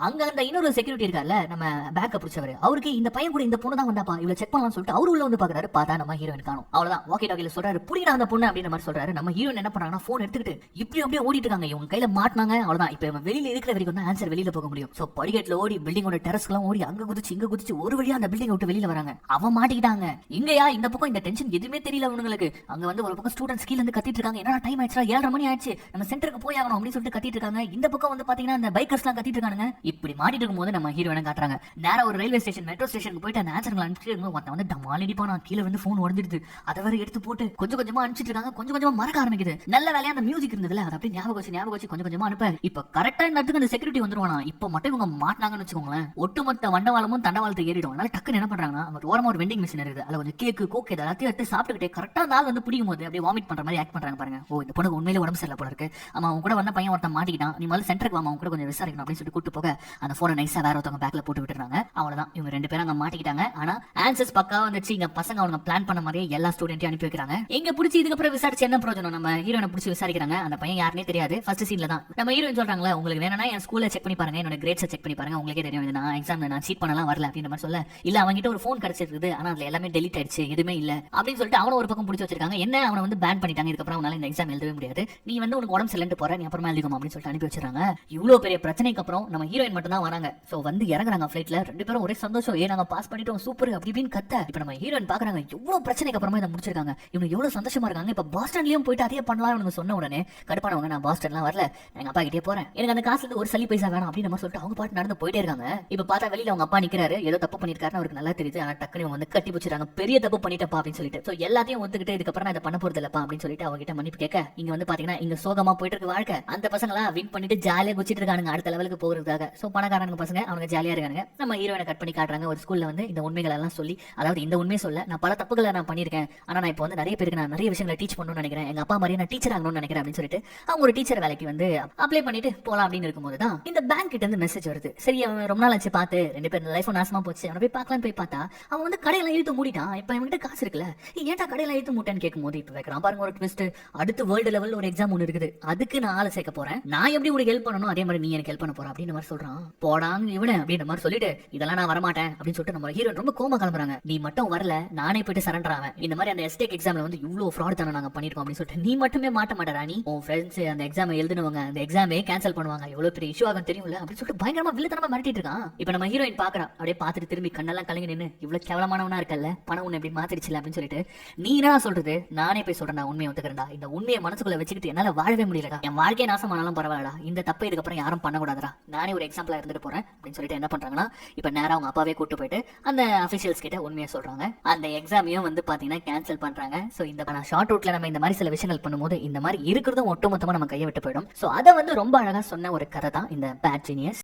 அங்க அந்த இன்னொரு செக்யூரிட்டி இருக்கார்ல நம்ம பேக்க பிடிச்சவர், அவருக்கு இந்த பையன் கூட இந்த பொண்ணு தான் வந்தாப்பா இவ்வளவு செக் பண்ணலாம்னு சொல்லிட்டு அவரு உள்ள வந்து பாக்குறாரு. பார்த்தா நம்ம ஹீரோயின் காணும். அவ்வளவுதான் வாக்கி டாக்கில சொல்றாரு புடிடா அந்த பொண்ணு அப்படின்ற மாதிரி சொல்றாரு. நம்ம ஹீரோயின் என்ன பண்றாங்கன்னா போன் எடுத்துக்கிட்டு இப்படி அப்படியே ஓடிட்டு இருக்காங்க. இவங்க கையில மாட்டினாங்க. அவ்வளவுதான், இப்ப இவங்க வெளியில இருக்கிற வரைக்கும் தான் ஆன்சர் வெளியில போக முடியும். சோ படிக்கட்டுல ஓடி பில்டிங்கோட டெரஸ்க்குலாம் ஓடி அங்க குதிச்சு இங்க குதிச்சு ஒரு வழியா அந்த பில்டிங் விட்டு வெளியில வராங்க. அவன் மாட்டிக்கிட்டாங்க. இங்கயா இந்த பக்கம் இந்த டென்ஷன் எதுவுமே தெரியல அவங்களுக்கு. அங்க வந்து ஒரு பக்கம் ஸ்டூடெண்ட்ஸ் கீழ இருந்து கத்திட்டு இருக்காங்க. என்ன டைம் ஆயிடுச்சா, 7:30 மணி ஆயிடுச்சு, நம்ம சென்டருக்கு போய் ஆகணும் அப்படின்னு சொல்லிட்டு கத்திட்டு இருக்காங்க. இந்த பக்கம் வந்து பாத்தீங்கன்னா அந்த பைக்கர்ஸ் எல்லாம் கத்திட்டு இருக்காங்க. இப்படி மாட்டிட்டு இருக்கும்போது நம்ம ஹீரோயினை காட்டுறாங்க. நேரா ஒரு ரயில்வே ஸ்டேஷன் மெட்ரோ ஸ்டேஷனுக்கு போயிட்டு அந்த ஆன்சர்களை அனுப்பிட்டு இருக்கும்போது ஒருத்தன் வந்து டமால் அடிப்பானா, கீழே வந்து போன் உடஞ்சிடுது. அதை வேற எடுத்து போட்டு கொஞ்சம் கொஞ்சமா அனுப்பிச்சிட்டு இருக்காங்க. கொஞ்சம் கொஞ்சமா மறக்க ஆரம்பிக்குது. நல்ல வேலையா அந்த மியூசிக் இருந்ததுல அதை அப்படியே ஞாபகம் வச்சு கொஞ்சம் கொஞ்சமா அனுப்ப இப்ப கரெக்டா இந்த இடத்துக்கு அந்த செக்யூரிட்டி வந்துருவானா. இப்ப மட்டும் இவங்க மாட்டினாங்கன்னு வச்சுக்கோங்களேன், ஒட்டுமொத்த வண்டவாளமும் தண்டவாளத்தை ஏறிடும். அதனால டக்குன்னு என்ன பண்றாங்கன்னா அங்க ஓரமா ஒரு வெண்டிங் மிஷின் இருக்குது, அதுல கொஞ்சம் கேக்கு கோக் எல்லாத்தையும் எடுத்து சாப்பிட்டுக்கிட்டே கரெக்டா நாள் வந்து பிடிக்கும் போது அப்படியே வாமிட் பண்ற மாதிரி ஆக்ட் பண்றாங்க பாருங்க. ஓ இந்த பொண்ணுக்கு உண்மையிலே உடம்பு சரியில்லை போல இருக்கு. ஆமா அவங்க கூட வந்த பையன் ஒருத்தன் மாட்டிக்கிட்டான், நீ முதல்ல சென்டருக்கு வாமா அவங்க கூட கொஞ்சம் விசாரிக்கணும் அப்படின்னு சொல்லிட்டு கூட்டு போக அந்த போனை நைஸா வேற ஒருத்தவங்க பேக்ல போட்டு விட்டுறாங்க. அவ்வளவுதான், இவங்க ரெண்டு பேரும் அங்க மாட்டிக்கிட்டாங்க. ஆனா ஆன்சர்ஸ் பக்காவா வந்துச்சு. இங்க பசங்க அவங்க பிளான் பண்ண மாதிரியே எல்லா ஸ்டூடெண்ட்டையும் அனுப்பி வைக்கிறாங்க. எங்க பிடிச்சி இதுக்கப்புறம் விசாரிச்சு என்ன பிரயோஜனம்? நம்ம ஹீரோனை பிடிச்சி விசாரிக்கிறாங்க. அந்த பையன் யாருனே தெரியாது. ஃபர்ஸ்ட் சீன்ல தான் நம்ம ஹீரோயின் சொல்றாங்களா உங்களுக்கு வேணும்னா என் ஸ்கூல்ல செக் பண்ணி பாருங்க, என்னோட கிரேட்ஸை செக் பண்ணி பாருங்க, உங்களுக்கே தெரியும் நான் எக்ஸாம்ல நான் சீட் பண்ணலாம் வரல அப்படின்ற மாதிரி சொல்ல இல்ல அவங்ககிட்ட ஒரு போன் கிடைச்சிருக்குது ஆனா அதுல எல்லாமே டெலிட் ஆயிடுச்சு எதுவுமே இல்ல அப்படின்னு சொல்லிட்டு அவன ஒரு பக்கம் பிடிச்சி வச்சிருக்காங்க. என்ன அவனை வந்து பேன் பண்ணிட்டாங்க, இதுக்கப்புறம் அவனால இந்த எக்ஸாம் எழுதவே முடியாது, நீ வந்து உனக்கு உடம்பு சரியில்லைன்னு போற, நீ அப்புறமா எழுதிக்கோமா அப்படின்னு சொல்லிட்டு அனுப்பி வச்சிருக்காங்க. இவ்வளவு பெரிய பிரச்சனைக்கு அப்புறம் நம்ம ஹீரோயின் மட்டும் தான் வராங்க. சோ வந்து இறங்குறாங்க ஃபிளைட்ல. ரெண்டு பேரும் ஒரே சந்தோஷம், ஏ நாங்க பாஸ் பண்ணிட்டோம் சூப்பர் அப்படி இப்படின்னு கத்த. இப்ப நம்ம ஹீரோயின் பாக்குறாங்க எவ்வளவு பிரச்சனைக்கு அப்புறமா இதை முடிச்சிருக்காங்க. இவங்க எவ்வளவு சந்தோஷமா இருக்காங்க. இப்ப பாஸ்டன்லயும் போயிட்டு அதே பண்ணலாம் இவங்க சொன்ன உடனே கடுப்பானவங்க நான் பாஸ்டன்லாம் வரல, எங்க அப்பா கிட்டே போறேன், எனக்கு அந்த காசுல இருந்து ஒரு சல்லி பைசா வேணும் அப்படின்னு நம்ம சொல்லிட்டு அவங்க பாட்டு நடந்து போயிட்டே இருக்காங்க. இப்ப பார்த்தா வெளியில அவங்க அப்பா நிக்கிறாரு, ஏதோ தப்பு பண்ணிருக்காருன்னு அவருக்கு நல்லா தெரியுது. ஆனா டக்குனு வந்து கட்டி பிடிச்சாங்க, பெரிய தப்பு பண்ணிட்டப்பா அப்படின்னு சொல்லிட்டு. சோ எல்லாத்தையும் ஒத்துக்கிட்டு இதுக்கப்புறம் நான் இதை பண்ண போறது இல்லப்பா அப்படின்னு சொல்லிட்டு அவங்க கிட்ட மன்னிப்பு கேட்க இங்க வந்து பாத்தீங்கன்னா இங்க சோகமா போயிட்டு இருக்கு வாழ்க்கை. அந்த பசங்க எல்லாம் வின் பண்ணிட்டு ஜாலியா குச்சிட்டு இருக்காங்க அடுத்த லெவலுக்கு போறதுக்காக. சோ பணக்காரங்க பசங்க அவங்க ஜாலியா இருக்காங்க. நம்ம ஹீரோயினை கட் பண்ணி காட்டுறாங்க. ஒரு ஸ்கூல்ல வந்து இந்த உண்மைகள் எல்லாம் சொல்லி, அதாவது இந்த உண்மையை சொல்ல நான் பல தப்புகளை நான் பண்ணிருக்கேன், ஆனா நான் இப்போ வந்து நிறைய பேருக்கு நான் நிறைய விஷயங்களை டீச் பண்ணணும்னு நினைக்கிறேன், எங்க அப்பா மாதிரியே நான் டீச்சர் ஆகணும்னு நினைக்கிறேன் அப்படின்னு சொல்லிட்டு அவங்க ஒரு டீச்சர் வேலைக்கு வந்து அப்ளை பண்ணிட்டு போலாம் அப்படின்னு இருக்கும்போது தான் இந்த பேங்க் கிட்ட இருந்து மெசேஜ் வருது. சரி அவன் ரொம்ப நாள் ஆச்சு பார்த்து, ரெண்டு பேரும் லைஃப் நாசமா போச்சு, அவனை போய் பார்க்கலாம் போய் பார்த்தா அவன் வந்து கடையெல்லாம் இழுத்து மூடிட்டான். இப்ப அவன்கிட்ட காசு இருக்குல்ல, ஏன்டா கடையெல்லாம் இழுத்து மூட்டேன்னு கேட்கும்போது இப்ப வைக்கிறான் பாருங்க ஒரு ட்விஸ்ட். அடுத்து வேர்ல்டு லெவல் ஒரு எக்ஸாம் ஒன்று இருக்குது, அதுக்கு நான் ஆளை சேர்க்க போறேன், நான் எப்படி உனக்கு ஹெல்ப் பண்ணணும் அதே மாதிரி நீ எனக்கு ஹெல்ப் பண்ண போற அப்படின்னு மாதிரி சொல்றான். போடாங்க இவனு அப்படின்ற மாதிரி சொல்லிட்டு இதெல்லாம் நான் வரமாட்டேன் அப்படின்னு சொல்லிட்டு நம்ம ஹீரோயின் ரொம்ப கோமா கிளம்புறாங்க. நீ மட்டும் வரல நானே போயிட்டு சரண்டர் ஆவேன், இந்த மாதிரி அந்த எஸ்டேக் எக்ஸாம்ல வந்து இவ்வளவு ஃப்ராட் தானே நாங்க பண்ணிருக்கோம் அப்படின்னு சொல்லிட்டு நீ மட்டுமே மாட்ட மாட்டேறா, நீ உன் ஃப்ரெண்ட்ஸ் அந்த எக்ஸாம் எழுதுனவங்க அந்த எக்ஸாமே கேன்சல் கேன்சல் பண்ணுவாங்க, எவ்வளவு பெரிய இஷ்யூ ஆகும் தெரியும்ல அப்படின்னு சொல்லிட்டு பயங்கரமா வில்லத்தனமா மிரட்டிட்டு இருக்கான். இப்ப நம்ம ஹீரோயின் பாக்குறா, அப்படியே பார்த்துட்டு திரும்பி கண்ணெல்லாம் கலங்கி நின்னு, இவ்வளவு கேவலமானவனா இருக்கல்ல, பணம் உன்னை எப்படி மாத்திடுச்சுல அப்படின்னு சொல்லிட்டு, நீ என்ன சொல்றது, நானே போய் சொல்றேன், உண்மையை ஒத்துக்கிறேன்டா, இந்த உண்மையை மனசுக்குள்ள வச்சுக்கிட்டு என்னால வாழவே முடியலடா, என் வாழ்க்கையை நாசமானாலும் பரவாயில்லடா, இந்த தப்பை இதுக்கப்புறம் யாரும் பண்ணக்கூடாதுடா, நானே ஒரு எக்ஸாம்பிளா இருந்துட்டு போறேன் அப்படின்னு சொல்லிட்டு என்ன பண்றாங்கன்னா, இப்ப நேரா அவங்க அப்பாவே கூட்டு போயிட்டு அந்த அபிஷியல்ஸ் கிட்ட உண்மையை சொல்றாங்க. அந்த எக்ஸாமையும் வந்து பாத்தீங்கன்னா கேன்சல் பண்றாங்க. சோ இந்த ஷார்ட் அவுட்ல நம்ம இந்த மாதிரி சில விஷயங்கள் பண்ணும்போது இந்த மாதிரி இருக்கிறதும் ஒட்டுமொத்தமா நம்ம கையை விட்டு போயிடும். சோ அதை வந்து ரொம்ப அழகா சொன்ன ஒரு கதை தான் இந்த பேட் ஜீனியஸ்.